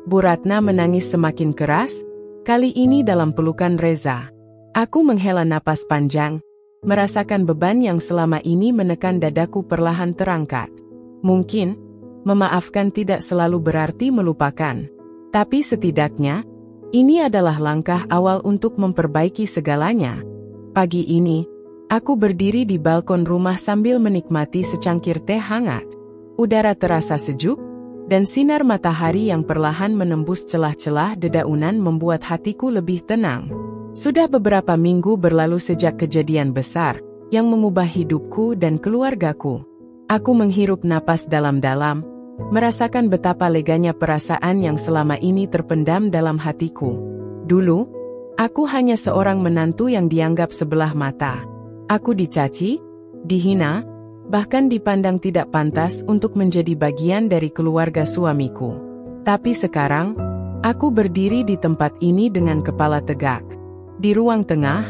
Bu Ratna menangis semakin keras, kali ini dalam pelukan Reza. Aku menghela napas panjang, merasakan beban yang selama ini menekan dadaku perlahan terangkat. Mungkin, memaafkan tidak selalu berarti melupakan. Tapi setidaknya, ini adalah langkah awal untuk memperbaiki segalanya. Pagi ini, aku berdiri di balkon rumah sambil menikmati secangkir teh hangat. Udara terasa sejuk, dan sinar matahari yang perlahan menembus celah-celah dedaunan membuat hatiku lebih tenang. Sudah beberapa minggu berlalu sejak kejadian besar yang mengubah hidupku dan keluargaku. Aku menghirup napas dalam-dalam, merasakan betapa leganya perasaan yang selama ini terpendam dalam hatiku. Dulu, aku hanya seorang menantu yang dianggap sebelah mata. Aku dicaci, dihina, bahkan dipandang tidak pantas untuk menjadi bagian dari keluarga suamiku. Tapi sekarang, aku berdiri di tempat ini dengan kepala tegak. Di ruang tengah,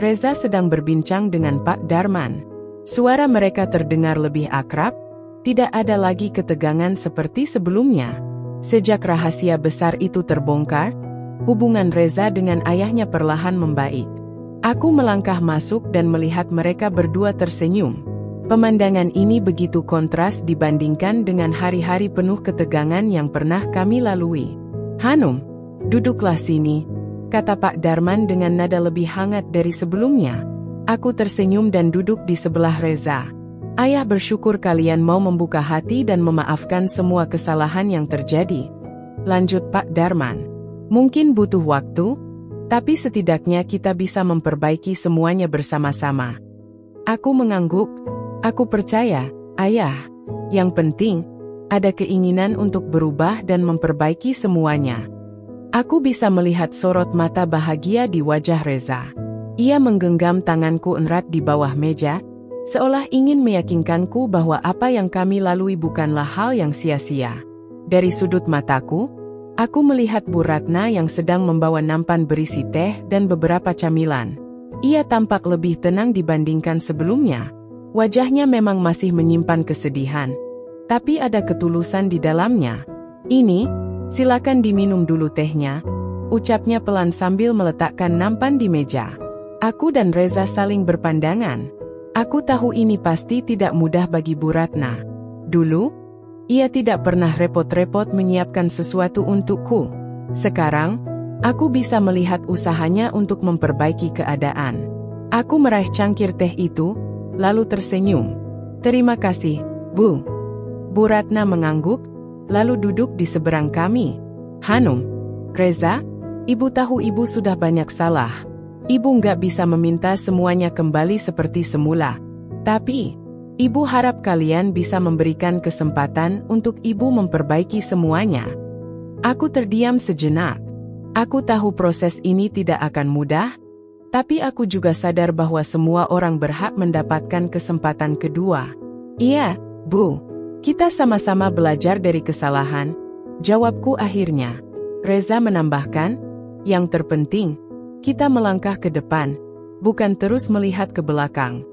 Reza sedang berbincang dengan Pak Darman. Suara mereka terdengar lebih akrab, tidak ada lagi ketegangan seperti sebelumnya. Sejak rahasia besar itu terbongkar, hubungan Reza dengan ayahnya perlahan membaik. Aku melangkah masuk dan melihat mereka berdua tersenyum. Pemandangan ini begitu kontras dibandingkan dengan hari-hari penuh ketegangan yang pernah kami lalui. "Hanum, duduklah sini," kata Pak Darman dengan nada lebih hangat dari sebelumnya. Aku tersenyum dan duduk di sebelah Reza. "Ayah bersyukur kalian mau membuka hati dan memaafkan semua kesalahan yang terjadi," lanjut Pak Darman. "Mungkin butuh waktu, tapi setidaknya kita bisa memperbaiki semuanya bersama-sama." Aku mengangguk. "Aku percaya, Ayah. Yang penting, ada keinginan untuk berubah dan memperbaiki semuanya." Aku bisa melihat sorot mata bahagia di wajah Reza. Ia menggenggam tanganku erat di bawah meja, seolah ingin meyakinkanku bahwa apa yang kami lalui bukanlah hal yang sia-sia. Dari sudut mataku, aku melihat Bu Ratna yang sedang membawa nampan berisi teh dan beberapa camilan. Ia tampak lebih tenang dibandingkan sebelumnya. Wajahnya memang masih menyimpan kesedihan, tapi ada ketulusan di dalamnya. "Ini, silakan diminum dulu tehnya," ucapnya pelan sambil meletakkan nampan di meja. Aku dan Reza saling berpandangan. Aku tahu ini pasti tidak mudah bagi Bu Ratna. Dulu, ia tidak pernah repot-repot menyiapkan sesuatu untukku. Sekarang, aku bisa melihat usahanya untuk memperbaiki keadaan. Aku meraih cangkir teh itu, lalu tersenyum. "Terima kasih, Bu." Bu Ratna mengangguk, lalu duduk di seberang kami. "Hanum, Reza, ibu tahu ibu sudah banyak salah. Ibu nggak bisa meminta semuanya kembali seperti semula. Tapi, ibu harap kalian bisa memberikan kesempatan untuk ibu memperbaiki semuanya." Aku terdiam sejenak. Aku tahu proses ini tidak akan mudah, tapi aku juga sadar bahwa semua orang berhak mendapatkan kesempatan kedua. "Iya, Bu. Kita sama-sama belajar dari kesalahan," jawabku akhirnya. Reza menambahkan, "Yang terpenting, kita melangkah ke depan, bukan terus melihat ke belakang."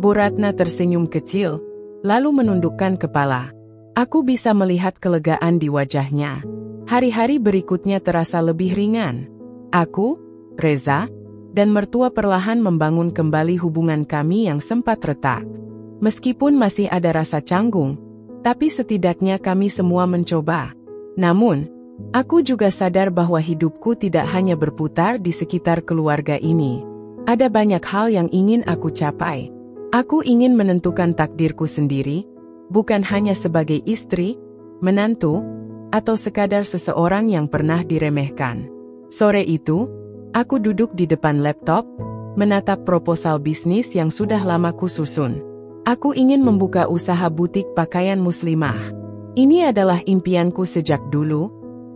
Bu Ratna tersenyum kecil, lalu menundukkan kepala. Aku bisa melihat kelegaan di wajahnya. Hari-hari berikutnya terasa lebih ringan. Aku, Reza, dan mertua perlahan membangun kembali hubungan kami yang sempat retak. Meskipun masih ada rasa canggung, tapi setidaknya kami semua mencoba. Namun, aku juga sadar bahwa hidupku tidak hanya berputar di sekitar keluarga ini. Ada banyak hal yang ingin aku capai. Aku ingin menentukan takdirku sendiri, bukan hanya sebagai istri, menantu, atau sekadar seseorang yang pernah diremehkan. Sore itu, aku duduk di depan laptop, menatap proposal bisnis yang sudah lama kususun. Aku ingin membuka usaha butik pakaian muslimah. Ini adalah impianku sejak dulu,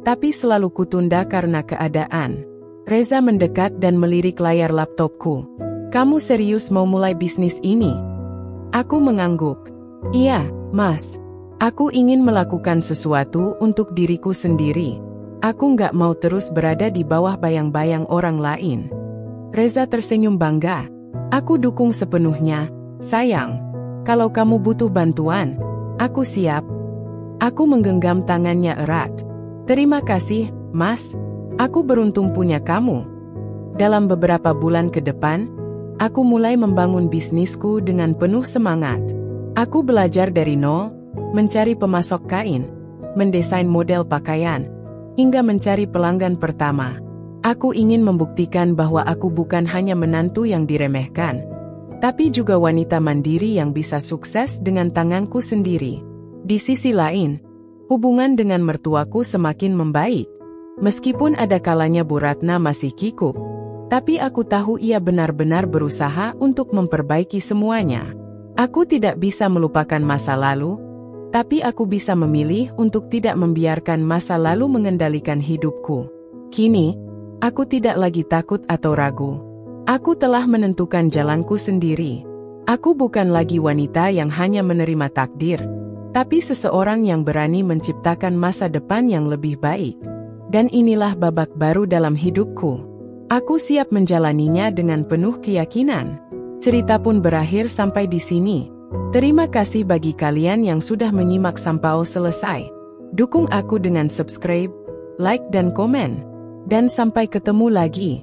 tapi selalu kutunda karena keadaan. Reza mendekat dan melirik layar laptopku. Kamu serius mau mulai bisnis ini? Aku mengangguk. Iya, Mas. Aku ingin melakukan sesuatu untuk diriku sendiri. Aku nggak mau terus berada di bawah bayang-bayang orang lain. Reza tersenyum bangga. Aku dukung sepenuhnya, sayang. Kalau kamu butuh bantuan, aku siap. Aku menggenggam tangannya erat. Terima kasih, Mas. Aku beruntung punya kamu. Dalam beberapa bulan ke depan, aku mulai membangun bisnisku dengan penuh semangat. Aku belajar dari nol, mencari pemasok kain, mendesain model pakaian, hingga mencari pelanggan pertama. Aku ingin membuktikan bahwa aku bukan hanya menantu yang diremehkan, tapi juga wanita mandiri yang bisa sukses dengan tanganku sendiri. Di sisi lain, hubungan dengan mertuaku semakin membaik. Meskipun ada kalanya Bu Ratna masih kikuk, tapi aku tahu ia benar-benar berusaha untuk memperbaiki semuanya. Aku tidak bisa melupakan masa lalu, tapi aku bisa memilih untuk tidak membiarkan masa lalu mengendalikan hidupku. Kini, aku tidak lagi takut atau ragu. Aku telah menentukan jalanku sendiri. Aku bukan lagi wanita yang hanya menerima takdir, tapi seseorang yang berani menciptakan masa depan yang lebih baik. Dan inilah babak baru dalam hidupku. Aku siap menjalaninya dengan penuh keyakinan. Cerita pun berakhir sampai di sini. Terima kasih bagi kalian yang sudah menyimak sampai selesai. Dukung aku dengan subscribe, like dan komen. Dan sampai ketemu lagi.